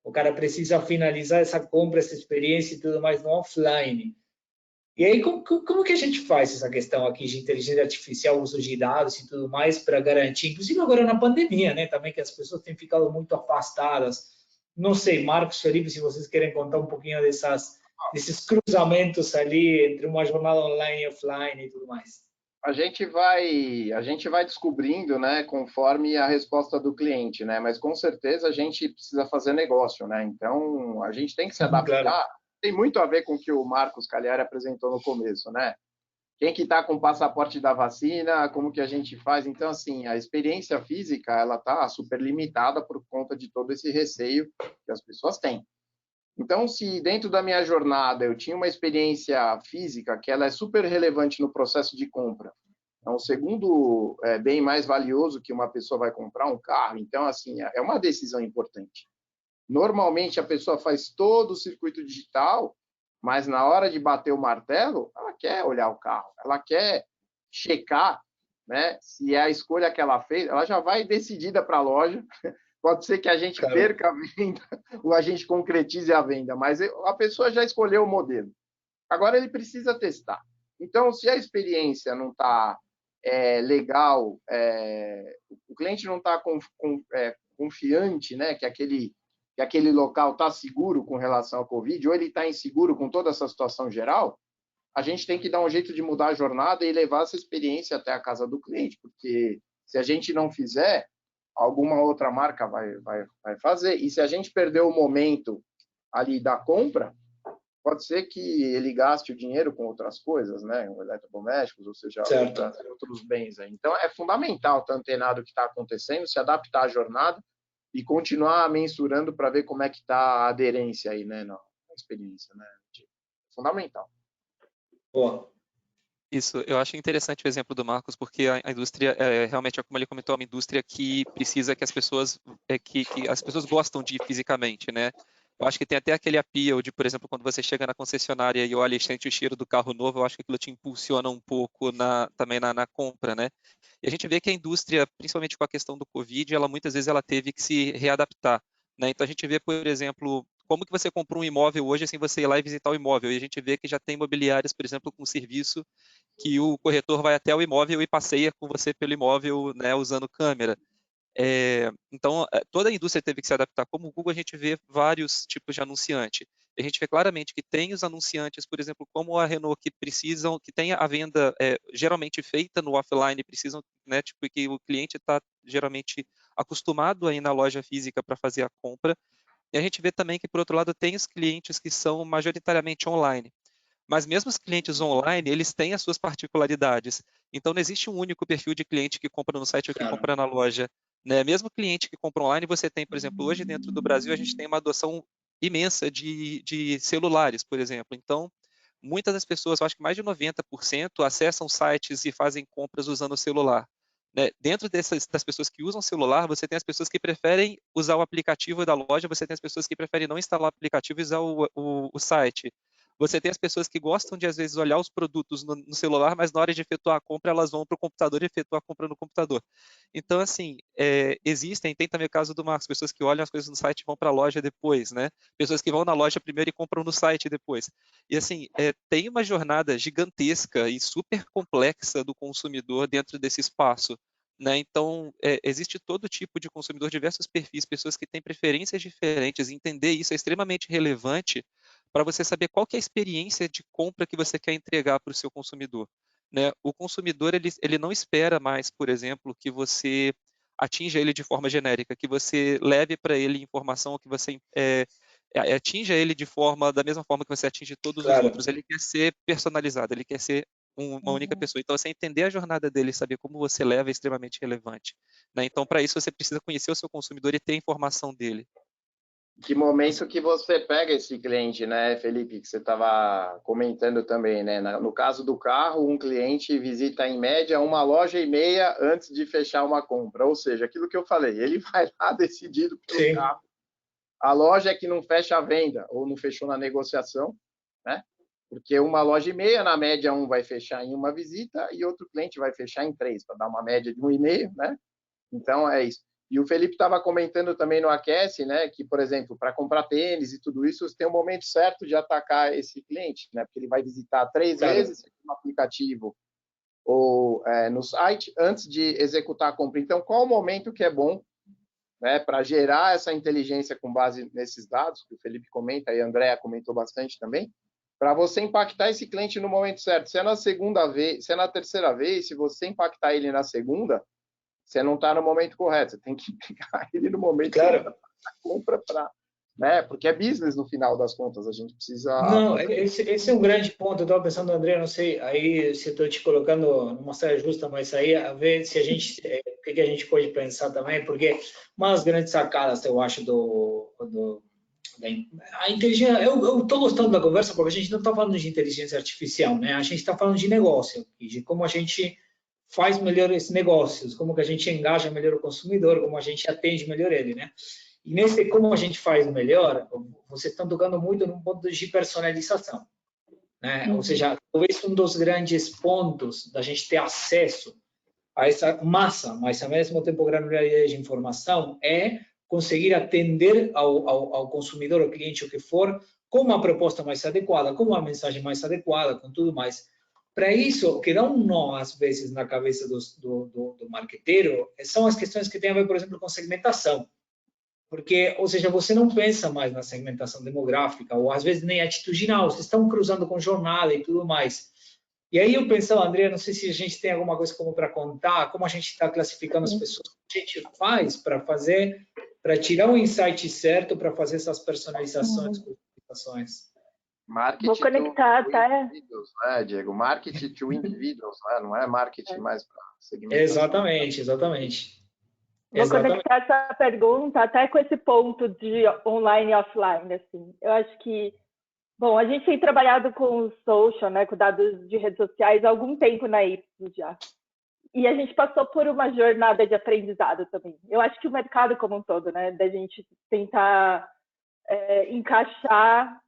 O cara precisa finalizar essa compra, essa experiência e tudo mais no offline. E aí, como que a gente faz essa questão aqui de inteligência artificial, uso de dados e tudo mais para garantir, inclusive agora na pandemia, né, também que as pessoas têm ficado muito afastadas. Não sei, Marcos, Felipe, se vocês querem contar um pouquinho desses cruzamentos ali entre uma jornada online e offline e tudo mais. A gente vai descobrindo, né, conforme a resposta do cliente, né? Mas com certeza a gente precisa fazer negócio, né? Então a gente tem que se adaptar. Claro. Tem muito a ver com o que o Marcos Cagliari apresentou no começo, né? Quem que está com o passaporte da vacina, como que a gente faz? Então, assim, a experiência física, ela está super limitada por conta de todo esse receio que as pessoas têm. Então, se dentro da minha jornada eu tinha uma experiência física que ela é super relevante no processo de compra, é um segundo bem mais valioso que uma pessoa vai comprar um carro, então, assim, é uma decisão importante. Normalmente, a pessoa faz todo o circuito digital, mas na hora de bater o martelo, ela quer olhar o carro, ela quer checar, né, se é a escolha que ela fez, ela já vai decidida para a loja. Pode ser que a gente perca a venda ou a gente concretize a venda, mas a pessoa já escolheu o modelo. Agora ele precisa testar. Então, se a experiência não está legal, o cliente não está confiante, né, que aquele local está seguro com relação ao Covid, ou ele está inseguro com toda essa situação geral, a gente tem que dar um jeito de mudar a jornada e levar essa experiência até a casa do cliente, porque se a gente não fizer, alguma outra marca vai fazer. E se a gente perder o momento ali da compra, pode ser que ele gaste o dinheiro com outras coisas, né? Eletrodomésticos, ou seja, outros bens. Aí. Então, é fundamental estar antenado o que está acontecendo, se adaptar à jornada e continuar mensurando para ver como é que está a aderência aí, né, na experiência, né? Fundamental. Boa. Isso, eu acho interessante o exemplo do Marcos, porque a indústria, realmente, como ele comentou, é uma indústria que precisa que as pessoas, que as pessoas gostam de ir fisicamente, né? Eu acho que tem até aquele appeal de, por exemplo, quando você chega na concessionária e olha e sente o cheiro do carro novo, eu acho que aquilo te impulsiona um pouco também na compra, né? E a gente vê que a indústria, principalmente com a questão do Covid, ela muitas vezes ela teve que se readaptar, né? Então a gente vê, por exemplo, como que você comprou um imóvel hoje sem você ir lá e visitar o imóvel? E a gente vê que já tem imobiliárias, por exemplo, com serviço que o corretor vai até o imóvel e passeia com você pelo imóvel, né, usando câmera. Então, toda a indústria teve que se adaptar. Como o Google, a gente vê vários tipos de anunciante. A gente vê claramente que tem os anunciantes, por exemplo, como a Renault, que precisam, que tem a venda geralmente feita no offline, precisam, né, tipo, que o cliente está geralmente acostumado a ir na loja física para fazer a compra. E a gente vê também que, por outro lado, tem os clientes que são majoritariamente online. Mas mesmo os clientes online, eles têm as suas particularidades. Então, não existe um único perfil de cliente que compra no site ou que compra na loja. Né? Mesmo cliente que compra online, você tem, por exemplo, hoje dentro do Brasil, a gente tem uma adoção imensa de celulares, por exemplo. Então, muitas das pessoas, eu acho que mais de 90%, acessam sites e fazem compras usando o celular. Né? Dentro das pessoas que usam celular, você tem as pessoas que preferem usar o aplicativo da loja, você tem as pessoas que preferem não instalar o aplicativo e usar o site. Você tem as pessoas que gostam de, às vezes, olhar os produtos no celular, mas na hora de efetuar a compra, elas vão para o computador e efetuar a compra no computador. Então, assim, tem também o caso do Marcos, pessoas que olham as coisas no site e vão para a loja depois, né? Pessoas que vão na loja primeiro e compram no site depois. E, assim, tem uma jornada gigantesca e super complexa do consumidor dentro desse espaço. Né? Então, existe todo tipo de consumidor, diversos perfis, pessoas que têm preferências diferentes. Entender isso é extremamente relevante para você saber qual que é a experiência de compra que você quer entregar para o seu consumidor. Né? O consumidor ele não espera mais, por exemplo, que você atinja ele de forma genérica, que você leve para ele informação, que você atinja ele da mesma forma que você atinge todos os outros. Ele quer ser personalizado, ele quer ser uma única pessoa. Então, você entender a jornada dele, saber como você leva é extremamente relevante. Né? Então, para isso, você precisa conhecer o seu consumidor e ter a informação dele. Que momento que você pega esse cliente, né, Felipe, que você estava comentando também, né? No caso do carro, um cliente visita em média 1,5 lojas antes de fechar uma compra. Ou seja, aquilo que eu falei, ele vai lá decidido pelo carro. A loja é que não fecha a venda ou não fechou na negociação, né? Porque 1,5 lojas, na média, um vai fechar em uma visita e outro cliente vai fechar em 3, para dar uma média de 1,5, né? Então, é isso. E o Felipe estava comentando também no Aquece, né, que, por exemplo, para comprar tênis e tudo isso, você tem um momento certo de atacar esse cliente, né? Porque ele vai visitar 3 vezes no aplicativo ou no site antes de executar a compra. Então, qual o momento que é bom, né, para gerar essa inteligência com base nesses dados que o Felipe comenta e a Andrea comentou bastante também, para você impactar esse cliente no momento certo. Se é na segunda vez, se é na terceira vez, se você impactar ele na segunda, você não está no momento correto. Você tem que pegar ele no momento Claro. da compra para, né? Porque é business no final das contas. A gente precisa. Não, esse é um grande ponto. Eu estava pensando, André, não sei, aí se estou te colocando numa saia justa, mas aí a ver se a gente, o que a gente pode pensar também, porque uma das grandes sacadas, eu acho, a inteligência, eu estou gostando da conversa porque a gente não está falando de inteligência artificial, né? A gente está falando de negócio e de como a gente faz melhor esses negócios, como que a gente engaja melhor o consumidor, como a gente atende melhor ele, né? E nesse como a gente faz melhor, vocês estão tocando muito no ponto de personalização, né? Ou seja, talvez um dos grandes pontos da gente ter acesso a essa massa, mas ao mesmo tempo granularidade de informação, é conseguir atender ao consumidor, ao cliente, o que for, com uma proposta mais adequada, com uma mensagem mais adequada, com tudo mais. Para isso, o que dá um nó, às vezes, na cabeça do marqueteiro, são as questões que têm a ver, por exemplo, com segmentação. Porque, ou seja, você não pensa mais na segmentação demográfica, ou às vezes nem atitudinal, vocês estão cruzando com jornada e tudo mais. E aí eu pensava, André, não sei se a gente tem alguma coisa como para contar, como a gente está classificando as pessoas, o que a gente faz para fazer, para tirar o insight certo, para fazer essas personalizações, customizações. Marketing Vou conectar, to individuals, né, Diego? Marketing to individuals, né? Não é marketing mais para segmentação. Exatamente, exatamente. Vou conectar essa pergunta até com esse ponto de online e offline, assim. Eu acho que, bom, a gente tem trabalhado com social, né, com dados de redes sociais há algum tempo na Ipsos já. E a gente passou por uma jornada de aprendizado também. Eu acho que o mercado como um todo, né, da gente tentar encaixar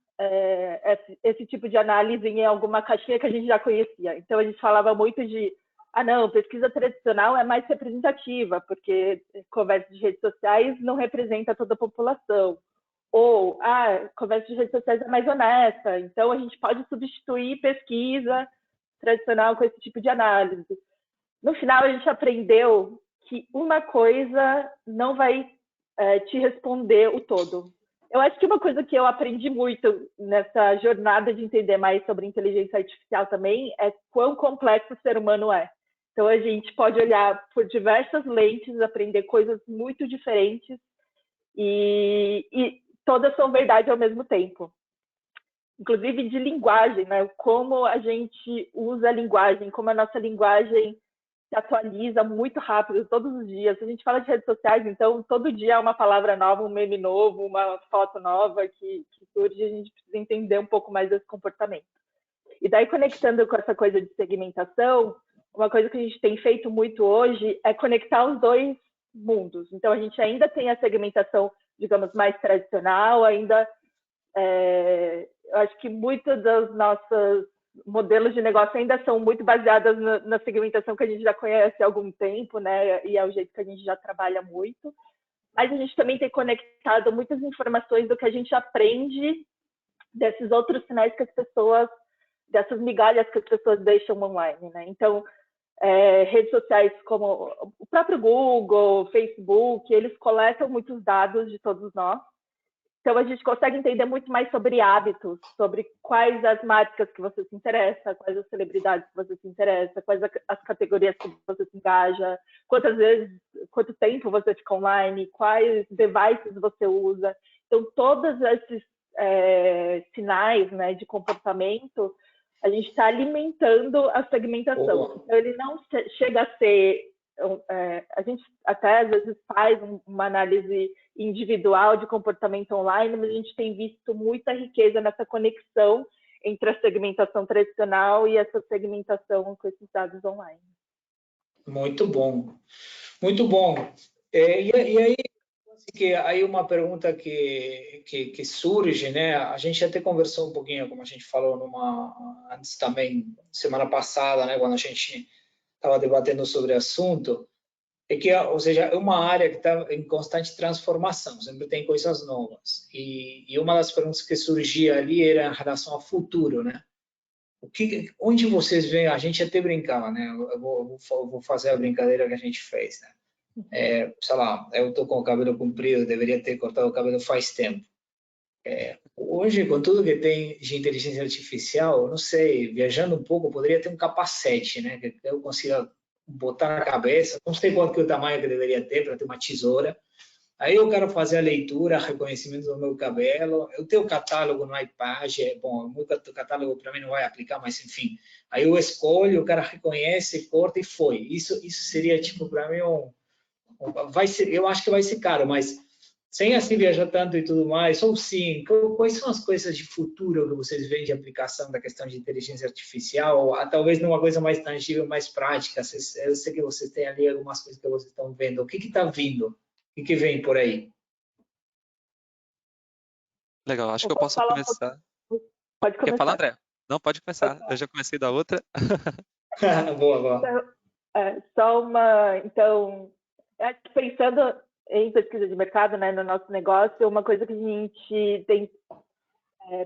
esse tipo de análise em alguma caixinha que a gente já conhecia. Então, a gente falava muito de não, pesquisa tradicional é mais representativa, porque conversa de redes sociais não representa toda a população. Ou, conversa de redes sociais é mais honesta, então a gente pode substituir pesquisa tradicional com esse tipo de análise. No final, a gente aprendeu que uma coisa não vai te responder o todo. Eu acho que uma coisa que eu aprendi muito nessa jornada de entender mais sobre inteligência artificial também é quão complexo o ser humano é. Então, a gente pode olhar por diversas lentes, aprender coisas muito diferentes e todas são verdade ao mesmo tempo. Inclusive de linguagem, né? Como a gente usa a linguagem, como a nossa linguagem se atualiza muito rápido, todos os dias. Se a gente fala de redes sociais, então, todo dia há uma palavra nova, um meme novo, uma foto nova que surge, a gente precisa entender um pouco mais desse comportamento. E daí, conectando com essa coisa de segmentação, uma coisa que a gente tem feito muito hoje é conectar os dois mundos. Então, a gente ainda tem a segmentação, digamos, mais tradicional, ainda eu acho que muitos dos nossos modelos de negócio ainda são muito baseados na segmentação que a gente já conhece há algum tempo, né? E é o jeito que a gente já trabalha muito. Mas a gente também tem conectado muitas informações do que a gente aprende desses outros sinais que as pessoas, dessas migalhas que as pessoas deixam online, né? Então, redes sociais como o próprio Google, Facebook, eles coletam muitos dados de todos nós. Então, a gente consegue entender muito mais sobre hábitos, sobre quais as marcas que você se interessa, quais as celebridades que você se interessa, quais as categorias que você se engaja, quantas vezes, quanto tempo você fica online, quais devices você usa. Então, todos esses sinais, né, de comportamento, a gente está alimentando a segmentação. Então, ele não chega a ser... a gente até às vezes faz uma análise individual de comportamento online, mas a gente tem visto muita riqueza nessa conexão entre a segmentação tradicional e essa segmentação com esses dados online. Muito bom, muito bom. E aí, aí uma pergunta que surge, né? A gente até conversou um pouquinho, como a gente falou antes também, semana passada, né? Quando a gente estava debatendo sobre o assunto, ou seja, é uma área que está em constante transformação, sempre tem coisas novas. E uma das perguntas que surgia ali era em relação ao futuro, né? Onde vocês veem, a gente até brincava, né? Eu vou fazer a brincadeira que a gente fez, né? Sei lá, eu estou com o cabelo comprido, deveria ter cortado o cabelo faz tempo. Hoje, com tudo que tem de inteligência artificial, não sei, viajando um pouco, poderia ter um capacete, né? Que eu consiga botar na cabeça, não sei quanto que é o tamanho que deveria ter para ter uma tesoura. Aí eu quero fazer a leitura, reconhecimento do meu cabelo. Eu tenho o catálogo no iPad, bom, o meu catálogo para mim não vai aplicar, mas enfim. Aí eu escolho, o cara reconhece, corta e foi. Isso seria tipo para mim vai ser, eu acho que vai ser caro, mas sem assim viajar tanto e tudo mais, ou sim, quais são as coisas de futuro que vocês veem de aplicação da questão de inteligência artificial, ou talvez numa coisa mais tangível, mais prática? Eu sei que vocês têm ali algumas coisas que vocês estão vendo. O que está vindo? O que vem por aí? Legal, acho Eu que eu posso posso falar um começar. pouquinho? Pode Quer falar, começar. André? Não, pode começar. Eu já comecei da outra. Boa, boa. Então, só uma. Então, acho que pensando em pesquisa de mercado, né, no nosso negócio, uma coisa que a gente tem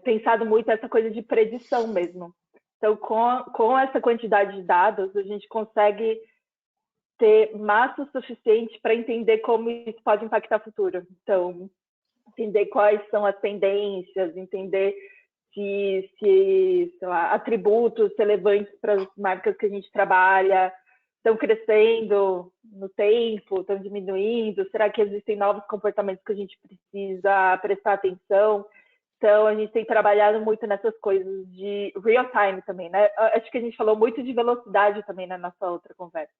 pensado muito é essa coisa de predição mesmo. Então, com essa quantidade de dados, a gente consegue ter massa suficiente para entender como isso pode impactar o futuro. Então, entender quais são as tendências, entender se sei lá, atributos relevantes para as marcas que a gente trabalha estão crescendo no tempo, estão diminuindo, será que existem novos comportamentos que a gente precisa prestar atenção? Então, a gente tem trabalhado muito nessas coisas de real time também, né? Acho que a gente falou muito de velocidade também na nossa outra conversa.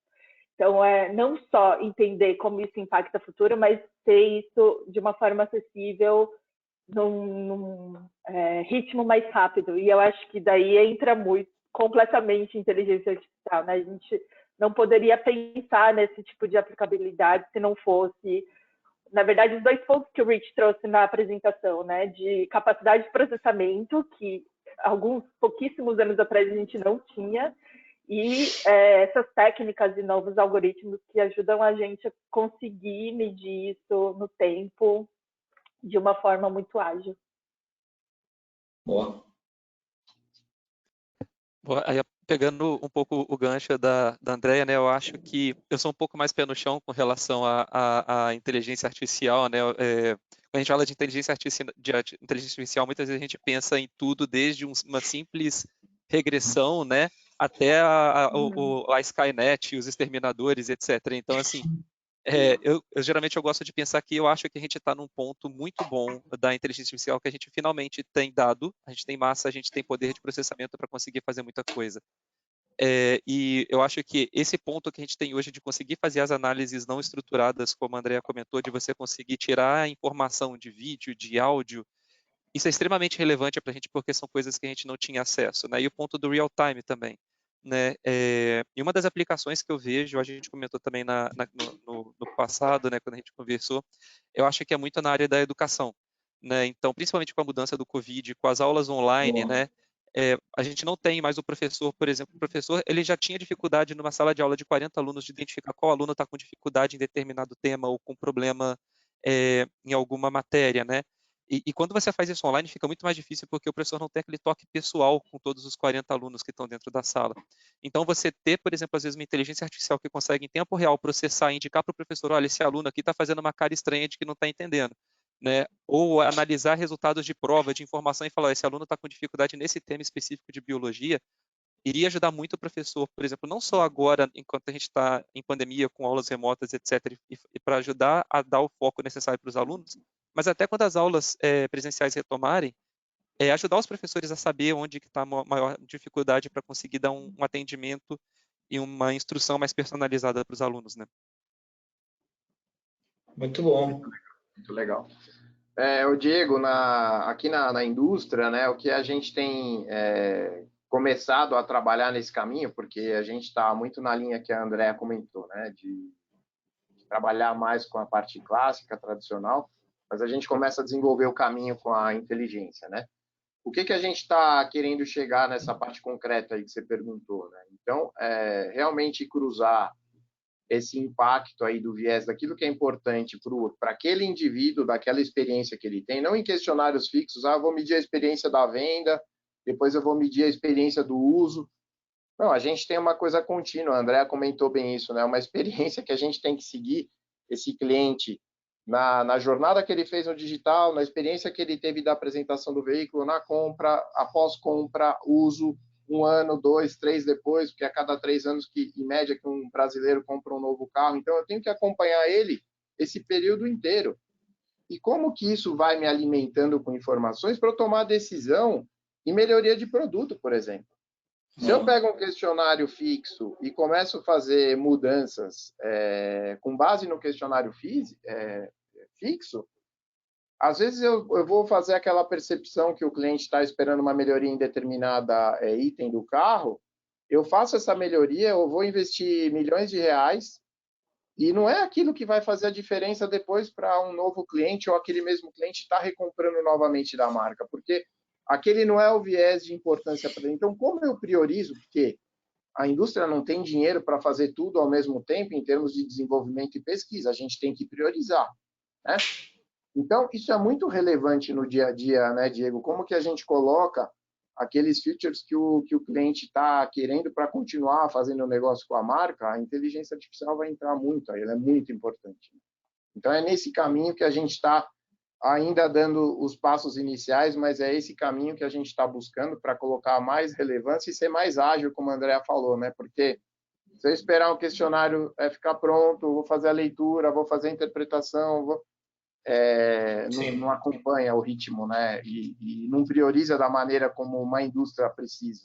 Então, não só entender como isso impacta o futuro, mas ter isso de uma forma acessível, num ritmo mais rápido. E eu acho que daí entra muito, completamente inteligência artificial, né? A gente não poderia pensar nesse tipo de aplicabilidade se não fosse, na verdade, os 2 pontos que o Rich trouxe na apresentação, né? De capacidade de processamento, que alguns pouquíssimos anos atrás a gente não tinha, e essas técnicas e novos algoritmos que ajudam a gente a conseguir medir isso no tempo de uma forma muito ágil. Boa. Aí, pegando um pouco o gancho da Andrea, né, eu acho que eu sou um pouco mais pé no chão com relação à inteligência artificial, né, quando a gente fala de inteligência artificial, muitas vezes a gente pensa em tudo desde uma simples regressão, né, até a Skynet, os exterminadores, etc. Então, assim, eu geralmente eu gosto de pensar que eu acho que a gente está num ponto muito bom da inteligência artificial, que a gente finalmente tem dado, a gente tem massa, a gente tem poder de processamento para conseguir fazer muita coisa. E eu acho que esse ponto que a gente tem hoje de conseguir fazer as análises não estruturadas, como a Andrea comentou, de você conseguir tirar a informação de vídeo, de áudio, isso é extremamente relevante para a gente porque são coisas que a gente não tinha acesso, né? E o ponto do real time também, né? E uma das aplicações que eu vejo, a gente comentou também no passado, né, quando a gente conversou, eu acho que é muito na área da educação, né? Então, principalmente com a mudança do Covid, com as aulas online, Boa. né? A gente não tem mais o professor, por exemplo, o professor ele já tinha dificuldade numa sala de aula de 40 alunos de identificar qual aluno está com dificuldade em determinado tema ou com problema em alguma matéria, né? E quando você faz isso online, fica muito mais difícil porque o professor não tem aquele toque pessoal com todos os 40 alunos que estão dentro da sala. Então, você ter, por exemplo, às vezes uma inteligência artificial que consegue em tempo real processar e indicar para o professor, olha, esse aluno aqui está fazendo uma cara estranha de que não está entendendo, né? Ou analisar resultados de prova, de informação e falar, esse aluno está com dificuldade nesse tema específico de biologia, iria ajudar muito o professor, por exemplo, não só agora, enquanto a gente está em pandemia, com aulas remotas, etc., e para ajudar a dar o foco necessário para os alunos, mas até quando as aulas presenciais retomarem, ajudar os professores a saber onde que está a maior dificuldade para conseguir dar um atendimento e uma instrução mais personalizada para os alunos, né? Muito bom. Muito legal. O Diego, aqui na indústria, né, o que a gente tem começado a trabalhar nesse caminho, porque a gente está muito na linha que a Andrea comentou, né, de trabalhar mais com a parte clássica, tradicional, mas a gente começa a desenvolver o caminho com a inteligência, né? O que a gente está querendo chegar nessa parte concreta aí que você perguntou, né? Então, realmente cruzar esse impacto aí do viés daquilo que é importante para aquele indivíduo, daquela experiência que ele tem, não em questionários fixos, vou medir a experiência da venda, depois eu vou medir a experiência do uso. Não, a gente tem uma coisa contínua, a Andrea comentou bem isso, né? Uma experiência que a gente tem que seguir esse cliente na jornada que ele fez no digital, na experiência que ele teve da apresentação do veículo, na compra, após compra, uso, 1 ano, 2, 3 depois, porque a cada 3 anos, que em média, que um brasileiro compra um novo carro. Então, eu tenho que acompanhar ele esse período inteiro. E como que isso vai me alimentando com informações para eu tomar decisão em melhoria de produto, por exemplo? Se eu pego um questionário fixo e começo a fazer mudanças com base no questionário fixo, às vezes eu vou fazer aquela percepção que o cliente está esperando uma melhoria em determinada item do carro, eu faço essa melhoria, eu vou investir milhões de reais e não é aquilo que vai fazer a diferença depois para um novo cliente ou aquele mesmo cliente estar recomprando novamente da marca, porque aquele não é o viés de importância para ele. Então, como eu priorizo? Porque a indústria não tem dinheiro para fazer tudo ao mesmo tempo em termos de desenvolvimento e pesquisa. A gente tem que priorizar, né? Então, isso é muito relevante no dia a dia, né, Diego? Como que a gente coloca aqueles features que o cliente está querendo para continuar fazendo o negócio com a marca? A inteligência artificial vai entrar muito, ela é muito importante. Então, é nesse caminho que a gente está ainda dando os passos iniciais, mas é esse caminho que a gente está buscando para colocar mais relevância e ser mais ágil, como a Andrea falou, né? Porque se eu esperar um questionário ficar pronto, vou fazer a leitura, vou fazer a interpretação, não acompanha o ritmo, né? E não prioriza da maneira como uma indústria precisa.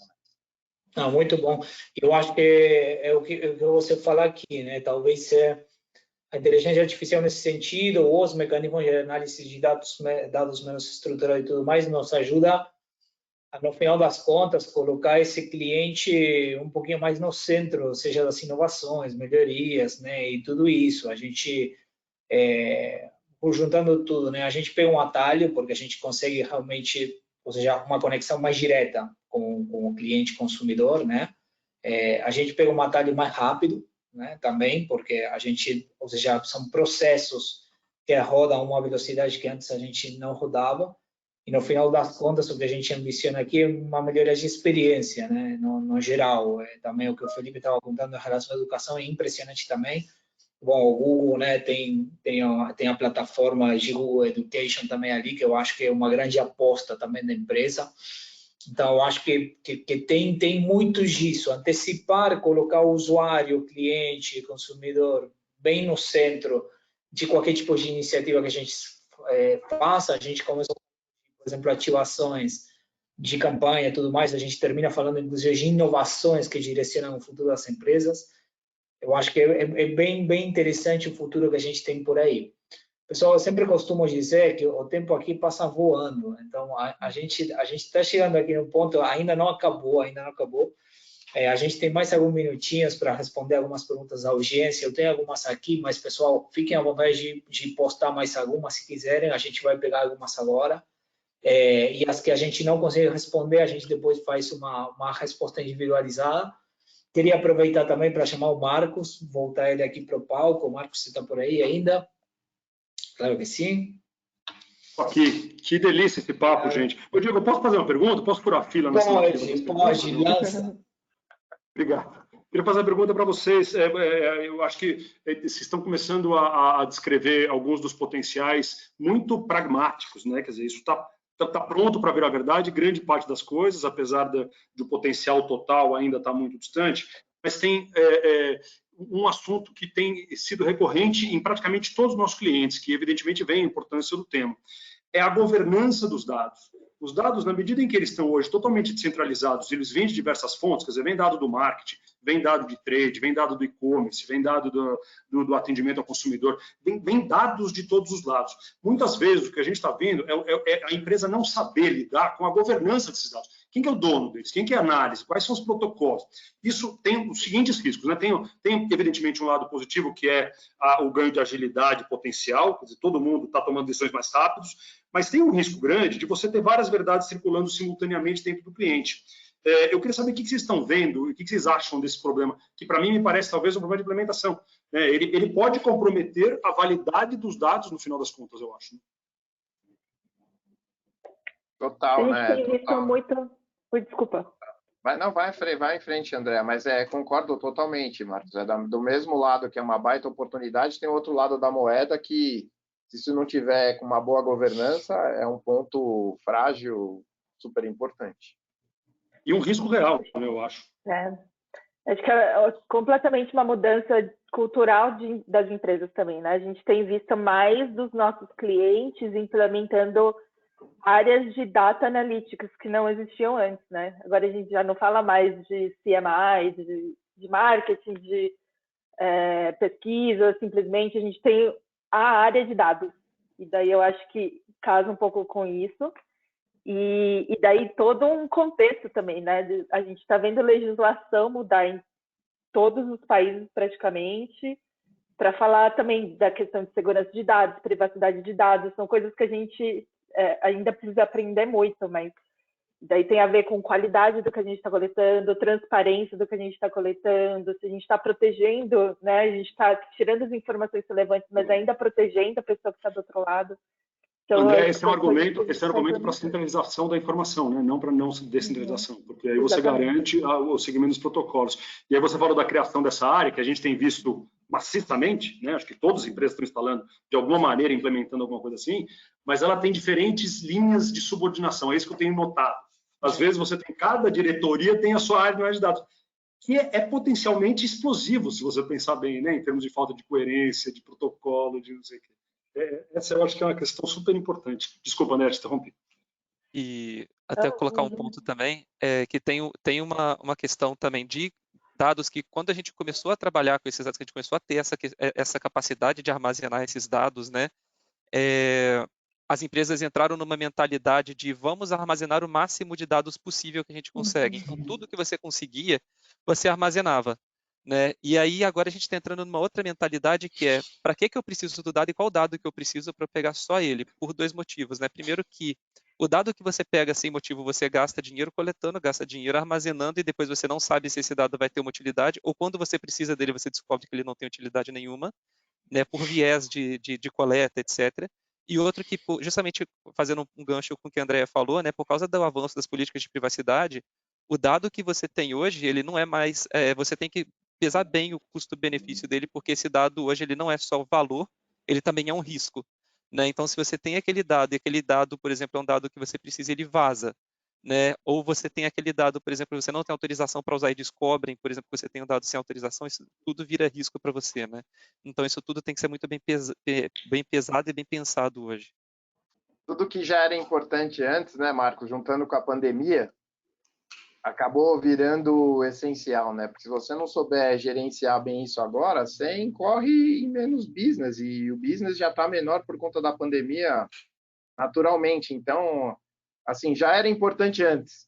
Não, muito bom. Eu acho que é o que você fala aqui, né? Talvez a inteligência artificial nesse sentido, ou os mecanismos de análise de dados menos estruturados e tudo mais, nos ajuda a, no final das contas, colocar esse cliente um pouquinho mais no centro, seja das inovações, melhorias, né, e tudo isso. A gente, juntando tudo, né, a gente pega um atalho, porque a gente consegue realmente, ou seja, uma conexão mais direta com o cliente consumidor, né, a gente pega um atalho mais rápido, né, também, porque a gente, ou seja, são processos que rodam a uma velocidade que antes a gente não rodava, e no final das contas, o que a gente ambiciona aqui é uma melhoria de experiência, né, no geral. Também o que o Felipe estava contando em relação à educação é impressionante também. Bom, o Google, né, tem a plataforma de Google Education também ali, que eu acho que é uma grande aposta também da empresa. Então, eu acho que tem muito disso, antecipar, colocar o usuário, o cliente, o consumidor bem no centro de qualquer tipo de iniciativa que a gente faça. A gente começa, por exemplo, ativações de campanha e tudo mais, a gente termina falando, inclusive, de inovações que direcionam o futuro das empresas. Eu acho que é bem interessante o futuro que a gente tem por aí. Pessoal, eu sempre costumo dizer que o tempo aqui passa voando. Então, a gente está chegando aqui no ponto, ainda não acabou. A gente tem mais alguns minutinhos para responder algumas perguntas da audiência. Eu tenho algumas aqui, mas, pessoal, fiquem à vontade de postar mais algumas, se quiserem. A gente vai pegar algumas agora. E as que a gente não consegue responder, a gente depois faz uma resposta individualizada. Queria aproveitar também para chamar o Marcos, voltar ele aqui para o palco. Marcos, você está por aí ainda? Claro que sim. Aqui, que delícia esse papo, gente. Ô, Diego, posso fazer uma pergunta? Posso furar a fila? Pode, lança. Obrigado. Queria fazer uma pergunta para vocês. Eu acho que vocês estão começando a descrever alguns dos potenciais muito pragmáticos, né? Quer dizer, isso está pronto para virar verdade, grande parte das coisas, apesar do potencial total ainda estar muito distante, mas tem um assunto que tem sido recorrente em praticamente todos os nossos clientes, que evidentemente vem a importância do tema, é a governança dos dados. Os dados, na medida em que eles estão hoje totalmente descentralizados, eles vêm de diversas fontes, quer dizer, vem dado do marketing, vem dado de trade, vem dado do e-commerce, vem dado do atendimento ao consumidor, vem dados de todos os lados. Muitas vezes o que a gente está vendo é a empresa não saber lidar com a governança desses dados. Quem que é o dono deles? Quem que é a análise? Quais são os protocolos? Isso tem os seguintes riscos, né? Tem evidentemente um lado positivo, que é o ganho de agilidade potencial, quer dizer, todo mundo está tomando decisões mais rápidos, mas tem um risco grande de você ter várias verdades circulando simultaneamente dentro do cliente. Eu queria saber o que vocês estão vendo e o que vocês acham desse problema, que para mim me parece talvez um problema de implementação. Ele pode comprometer a validade dos dados no final das contas, eu acho. Total, né? A gente tem visto muito... Desculpa. Vai em frente, André, mas concordo totalmente, Marcos. Do mesmo lado que é uma baita oportunidade, tem outro lado da moeda que se isso não tiver com uma boa governança, é um ponto frágil, super importante. E um risco real, né, eu acho. Acho que é completamente uma mudança cultural das empresas também, né? A gente tem visto mais dos nossos clientes implementando áreas de data analytics que não existiam antes, né? Agora a gente já não fala mais de CMI, de marketing, de pesquisa, simplesmente a gente tem a área de dados. E daí eu acho que casa um pouco com isso. E daí todo um contexto também, né? A gente está vendo legislação mudar em todos os países praticamente, para falar também da questão de segurança de dados, privacidade de dados, são coisas que a gente ainda precisa aprender muito, mas daí tem a ver com qualidade do que a gente está coletando, transparência do que a gente está coletando, se a gente está protegendo, né? A gente está tirando as informações relevantes, mas ainda protegendo a pessoa que está do outro lado. Então, André, esse é um argumento para a centralização da informação, né? Não para não descentralização, porque aí você garante o seguimento dos protocolos. E aí você falou da criação dessa área, que a gente tem visto maciçamente, né? Acho que todas as empresas estão instalando, de alguma maneira, implementando alguma coisa assim, mas ela tem diferentes linhas de subordinação, é isso que eu tenho notado. Às vezes você tem, cada diretoria tem a sua área de dados, que é potencialmente explosivo, se você pensar bem, né? Em termos de falta de coerência, de protocolo, de não sei o quê. Essa eu acho que é uma questão super importante. Desculpa, André, te interrompi. E até colocar um ponto também, que tem uma questão também de dados que, quando a gente começou a trabalhar com esses dados, que a gente começou a ter essa capacidade de armazenar esses dados, né, as empresas entraram numa mentalidade de vamos armazenar o máximo de dados possível que a gente consegue. Então, tudo que você conseguia, você armazenava. Né? E aí agora a gente está entrando numa outra mentalidade que é, para que eu preciso do dado e qual dado que eu preciso para pegar só ele? Por dois motivos. Né? Primeiro que o dado que você pega sem motivo, você gasta dinheiro coletando, gasta dinheiro armazenando e depois você não sabe se esse dado vai ter uma utilidade, ou quando você precisa dele, você descobre que ele não tem utilidade nenhuma, né? Por viés de coleta, etc. E outro que, justamente fazendo um gancho com o que a Andrea falou, né? Por causa do avanço das políticas de privacidade, o dado que você tem hoje, ele não é mais... você tem que pesar bem o custo-benefício dele, porque esse dado hoje ele não é só o valor, ele também é um risco. Né? Então, se você tem aquele dado, e aquele dado, por exemplo, é um dado que você precisa, ele vaza. Né? Ou você tem aquele dado, por exemplo, você não tem autorização para usar e descobrem, por exemplo, que você tem um dado sem autorização, isso tudo vira risco para você. Né? Então, isso tudo tem que ser muito bem pesado e bem pensado hoje. Tudo que já era importante antes, né, Marcos, juntando com a pandemia, acabou virando essencial, né? Porque se você não souber gerenciar bem isso agora, você incorre em menos business, e o business já está menor por conta da pandemia, naturalmente. Então, assim, já era importante antes.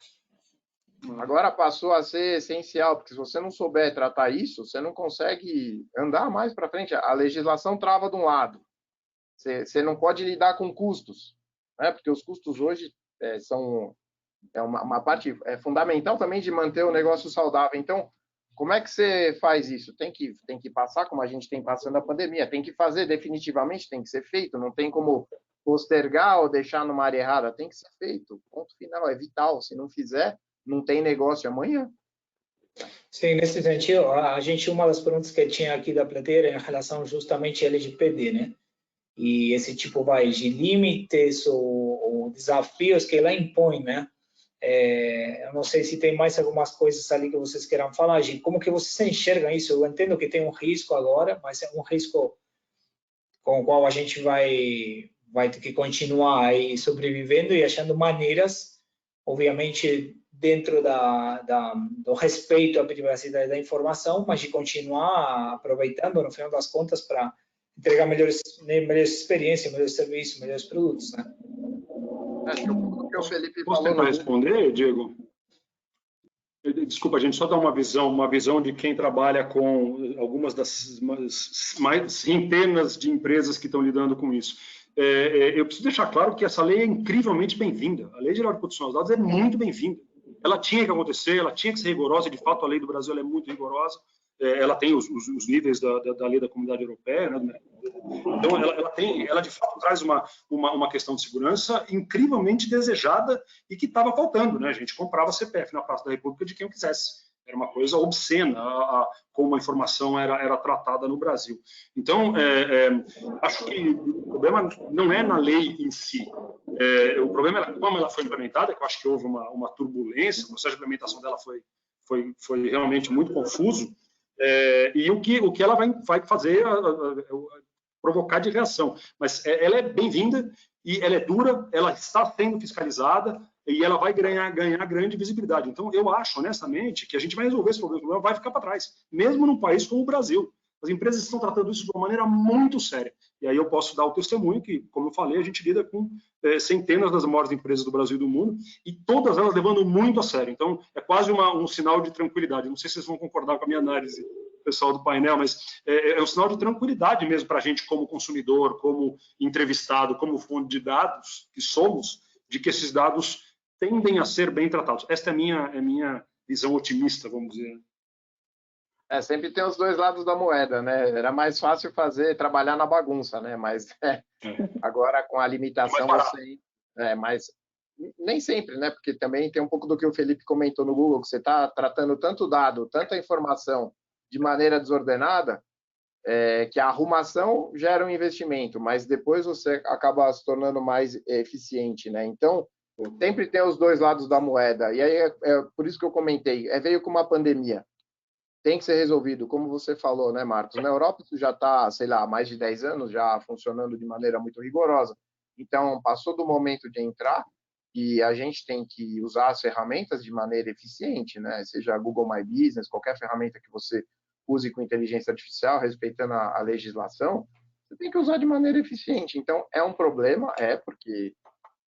Agora passou a ser essencial, porque se você não souber tratar isso, você não consegue andar mais para frente. A legislação trava de um lado. Você não pode lidar com custos, né? Porque os custos hoje são... uma parte fundamental também de manter o negócio saudável. Então, como é que você faz isso? Tem que passar como a gente tem passando a pandemia. Tem que fazer definitivamente, tem que ser feito. Não tem como postergar ou deixar numa área errada. Tem que ser feito. Ponto final. É vital. Se não fizer, não tem negócio amanhã. Sim, nesse sentido, uma das perguntas que tinha aqui da plateia em relação justamente ao LGPD, né? E esse tipo de limites ou desafios que ela impõe, né? Eu não sei se tem mais algumas coisas ali que vocês queiram falar, gente. Como que vocês enxergam isso? Eu entendo que tem um risco agora, mas é um risco com o qual a gente vai ter que continuar aí sobrevivendo e achando maneiras, obviamente dentro do respeito à privacidade da informação, mas de continuar aproveitando, no final das contas, para entregar melhores experiências, melhores serviços, melhores produtos, né? O Felipe Posso tentar responder, Diego? Desculpa, a gente só dá uma visão de quem trabalha com algumas das mais centenas de empresas que estão lidando com isso. Eu preciso deixar claro que essa lei é incrivelmente bem-vinda. A Lei Geral de Proteção aos Dados é muito bem-vinda. Ela tinha que acontecer, ela tinha que ser rigorosa, e de fato a lei do Brasil é muito rigorosa. Ela tem os níveis da lei da Comunidade Europeia, né? Então ela de fato traz uma questão de segurança incrivelmente desejada e que estava faltando, né? A gente comprava CPF na Praça da República de quem eu quisesse. Era uma coisa obscena como a informação era tratada no Brasil. Então, acho que o problema não é na lei em si. O problema é como ela foi implementada, que eu acho que houve uma turbulência, o processo de implementação dela foi realmente muito confuso, e o que ela vai fazer provocar de reação. Mas ela é bem-vinda e ela é dura, ela está sendo fiscalizada e ela vai ganhar grande visibilidade. Então, eu acho, honestamente, que a gente vai resolver esse problema, vai ficar para trás, mesmo num país como o Brasil. As empresas estão tratando isso de uma maneira muito séria. E aí eu posso dar o testemunho que, como eu falei, a gente lida com centenas das maiores empresas do Brasil e do mundo, e todas elas levando muito a sério. Então, é quase um sinal de tranquilidade. Não sei se vocês vão concordar com a minha análise, pessoal do painel, mas é um sinal de tranquilidade mesmo para a gente como consumidor, como entrevistado, como fonte de dados que somos, de que esses dados tendem a ser bem tratados. Esta é a minha visão otimista, vamos dizer. Sempre tem os dois lados da moeda, né? Era mais fácil trabalhar na bagunça, né? Mas agora com a limitação você... mas nem sempre, né? Porque também tem um pouco do que o Felipe comentou no Google, que você está tratando tanto dado, tanta informação de maneira desordenada, que a arrumação gera um investimento, mas depois você acaba se tornando mais eficiente, né? Então, sempre tem os dois lados da moeda. E aí é por isso que eu comentei, veio com uma pandemia. Tem que ser resolvido, como você falou, né, Marcos? Na Europa isso já está, sei lá, há mais de 10 anos, já funcionando de maneira muito rigorosa. Então, passou do momento de entrar e a gente tem que usar as ferramentas de maneira eficiente, né? Seja Google My Business, qualquer ferramenta que você use com inteligência artificial, respeitando a legislação, você tem que usar de maneira eficiente. Então, é um problema, porque,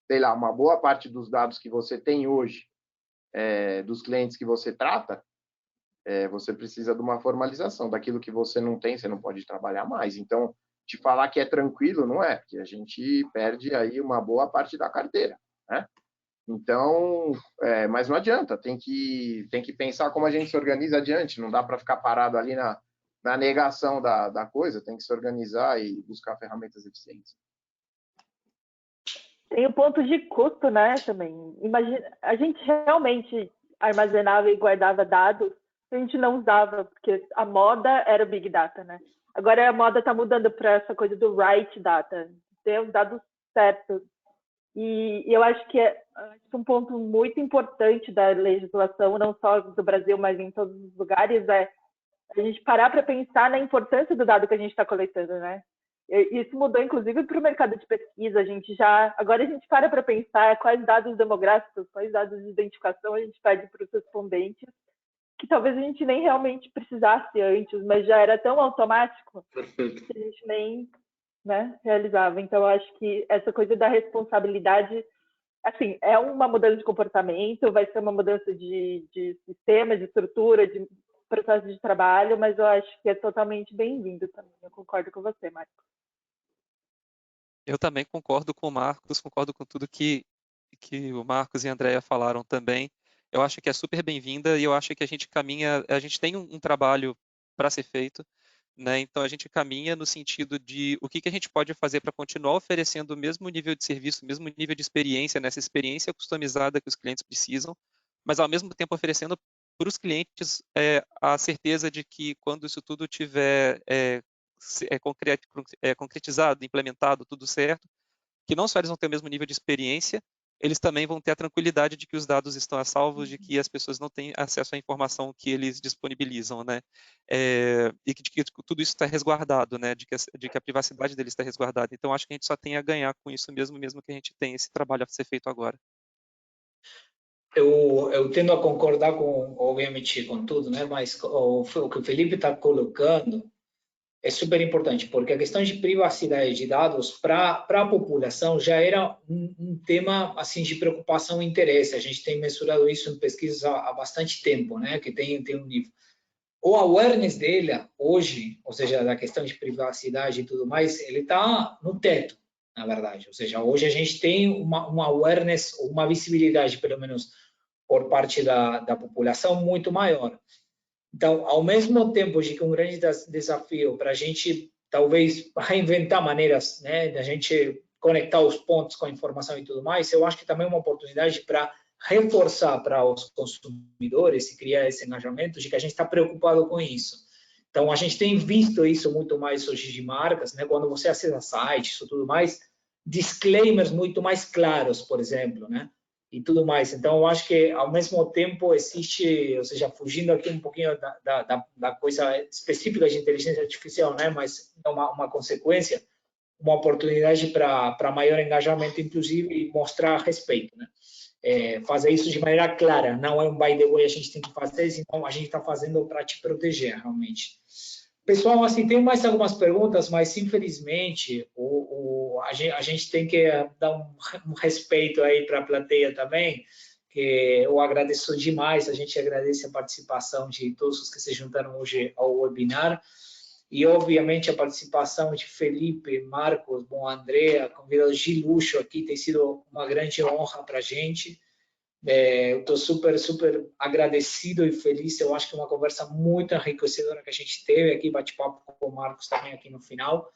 sei lá, uma boa parte dos dados que você tem hoje, dos clientes que você trata, você precisa de uma formalização. Daquilo que você não tem, você não pode trabalhar mais. Então, te falar que é tranquilo, não é, porque a gente perde aí uma boa parte da carteira, né? Então, mas não adianta, tem que pensar como a gente se organiza adiante, não dá para ficar parado ali na negação da coisa, tem que se organizar e buscar ferramentas eficientes. Tem o ponto de custo, né, também. Imagina, a gente realmente armazenava e guardava dados, a gente não usava, porque a moda era o Big Data, né? Agora a moda está mudando para essa coisa do right data, ter os dados certos. E eu acho que é um ponto muito importante da legislação, não só do Brasil, mas em todos os lugares, a gente parar para pensar na importância do dado que a gente está coletando, né? Isso mudou, inclusive, para o mercado de pesquisa. Agora a gente para pensar quais dados demográficos, quais dados de identificação a gente pede para os respondentes, que talvez a gente nem realmente precisasse antes, mas já era tão automático que a gente nem realizava. Então, eu acho que essa coisa da responsabilidade, assim, é uma mudança de comportamento, vai ser uma mudança de sistema, de estrutura, de processo de trabalho, mas eu acho que é totalmente bem-vindo também. Eu concordo com você, Marcos. Eu também concordo com o Marcos, concordo com tudo que o Marcos e a Andrea falaram também. Eu acho que é super bem-vinda e eu acho que a gente tem um trabalho para ser feito, né? Então a gente caminha no sentido de o que a gente pode fazer para continuar oferecendo o mesmo nível de serviço, o mesmo nível de experiência, nessa experiência customizada que os clientes precisam, mas ao mesmo tempo oferecendo para os clientes a certeza de que quando isso tudo tiver concretizado, implementado, tudo certo, que não só eles vão ter o mesmo nível de experiência, eles também vão ter a tranquilidade de que os dados estão a salvo, de que as pessoas não têm acesso à informação que eles disponibilizam, né? E de que tudo isso está resguardado, né? De que a privacidade deles está resguardada. Então, acho que a gente só tem a ganhar com isso mesmo que a gente tem esse trabalho a ser feito agora. Eu tendo a concordar obviamente, com tudo, né? Mas o que o Felipe está colocando é super importante, porque a questão de privacidade de dados para a população já era um tema assim de preocupação e interesse. A gente tem mensurado isso em pesquisas há bastante tempo, né? Que tem um nível. O awareness dele hoje, ou seja, da questão de privacidade e tudo mais, ele está no teto, na verdade. Ou seja, hoje a gente tem uma awareness, uma visibilidade, pelo menos por parte da população, muito maior. Então, ao mesmo tempo de que um grande desafio para a gente, talvez, reinventar maneiras, né, da gente conectar os pontos com a informação e tudo mais, eu acho que também é uma oportunidade para reforçar para os consumidores e criar esse engajamento de que a gente está preocupado com isso. Então, a gente tem visto isso muito mais hoje de marcas, né? Quando você acessa sites e tudo mais, disclaimers muito mais claros, por exemplo, né? E tudo mais. Então, eu acho que, ao mesmo tempo, existe, ou seja, fugindo aqui um pouquinho da coisa específica de inteligência artificial, né? Mas é uma consequência, uma oportunidade para maior engajamento, inclusive, e mostrar respeito, né? Fazer isso de maneira clara, não é um by the way, a gente tem que fazer, senão a gente está fazendo para te proteger, realmente. Pessoal, assim, tem mais algumas perguntas, mas infelizmente a gente tem que dar um respeito aí para a plateia também, que eu agradeço demais, a gente agradece a participação de todos os que se juntaram hoje ao webinar, e obviamente a participação de Felipe, Marcos, Andrea, convidados de luxo aqui, tem sido uma grande honra para a gente. Eu estou super agradecido e feliz. Eu acho que é uma conversa muito enriquecedora que a gente teve aqui, bate-papo com o Marcos também aqui no final,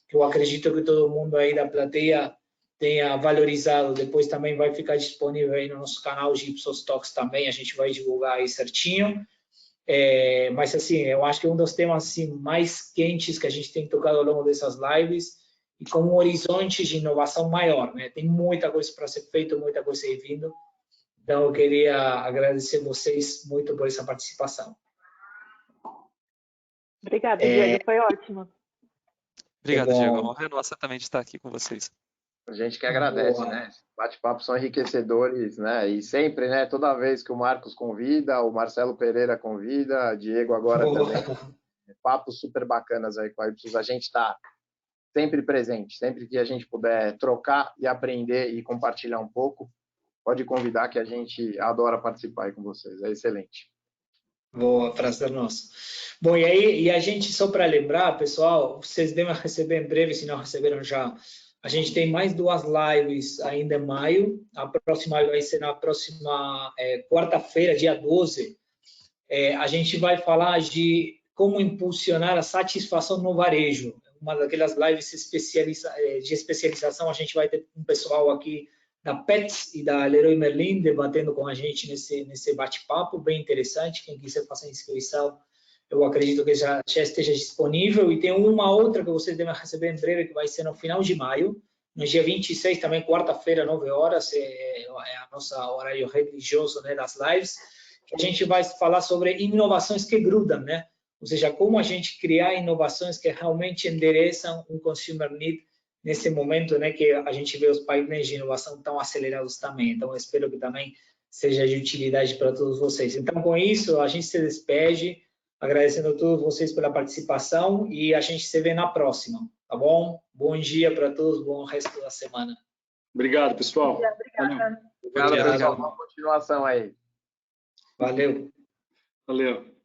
que eu acredito que todo mundo aí da plateia tenha valorizado. Depois também vai ficar disponível aí no nosso canal de Ipsos Talks também, a gente vai divulgar aí certinho. Mas assim, eu acho que é um dos temas assim, mais quentes que a gente tem tocado ao longo dessas lives e com um horizonte de inovação maior, né? Tem muita coisa para ser feita, muita coisa aí vindo. Então, eu queria agradecer vocês muito por essa participação. Obrigada, Diego, foi ótimo. Obrigado, Diego. A honra é nossa também de estar aqui com vocês. A gente que agradece, né? Bate-papo são enriquecedores, né? E sempre, né? Toda vez que o Marcos convida, o Marcelo Pereira convida, Diego agora também. Papos super bacanas aí com a Ipsos. A gente está sempre presente, sempre que a gente puder trocar e aprender e compartilhar um pouco, pode convidar que a gente adora participar aí com vocês. É excelente. Boa, prazer nosso. Bom, e aí, e a gente, só para lembrar, pessoal, vocês devem receber em breve, se não receberam já, a gente tem mais 2 lives ainda em maio. A próxima vai ser na próxima quarta-feira, dia 12. A gente vai falar de como impulsionar a satisfação no varejo. Uma daquelas lives de especialização, a gente vai ter um pessoal aqui da Pets e da Leroy Merlin debatendo com a gente nesse bate-papo bem interessante. Quem quiser fazer inscrição, eu acredito que já esteja disponível. E tem uma outra que vocês devem receber em breve, que vai ser no final de maio, no dia 26, também quarta-feira, 9 horas, é a nossa horário religioso, né, das lives, que a gente vai falar sobre inovações que grudam, né? Ou seja, como a gente criar inovações que realmente endereçam um consumer need nesse momento, né, que a gente vê os pipelines de inovação tão acelerados também. Então, eu espero que também seja de utilidade para todos vocês. Então, com isso, a gente se despede, agradecendo a todos vocês pela participação e a gente se vê na próxima, tá bom? Bom dia para todos, bom resto da semana. Obrigado, pessoal. Obrigada. Obrigado, pessoal. Boa continuação aí. Valeu. Valeu.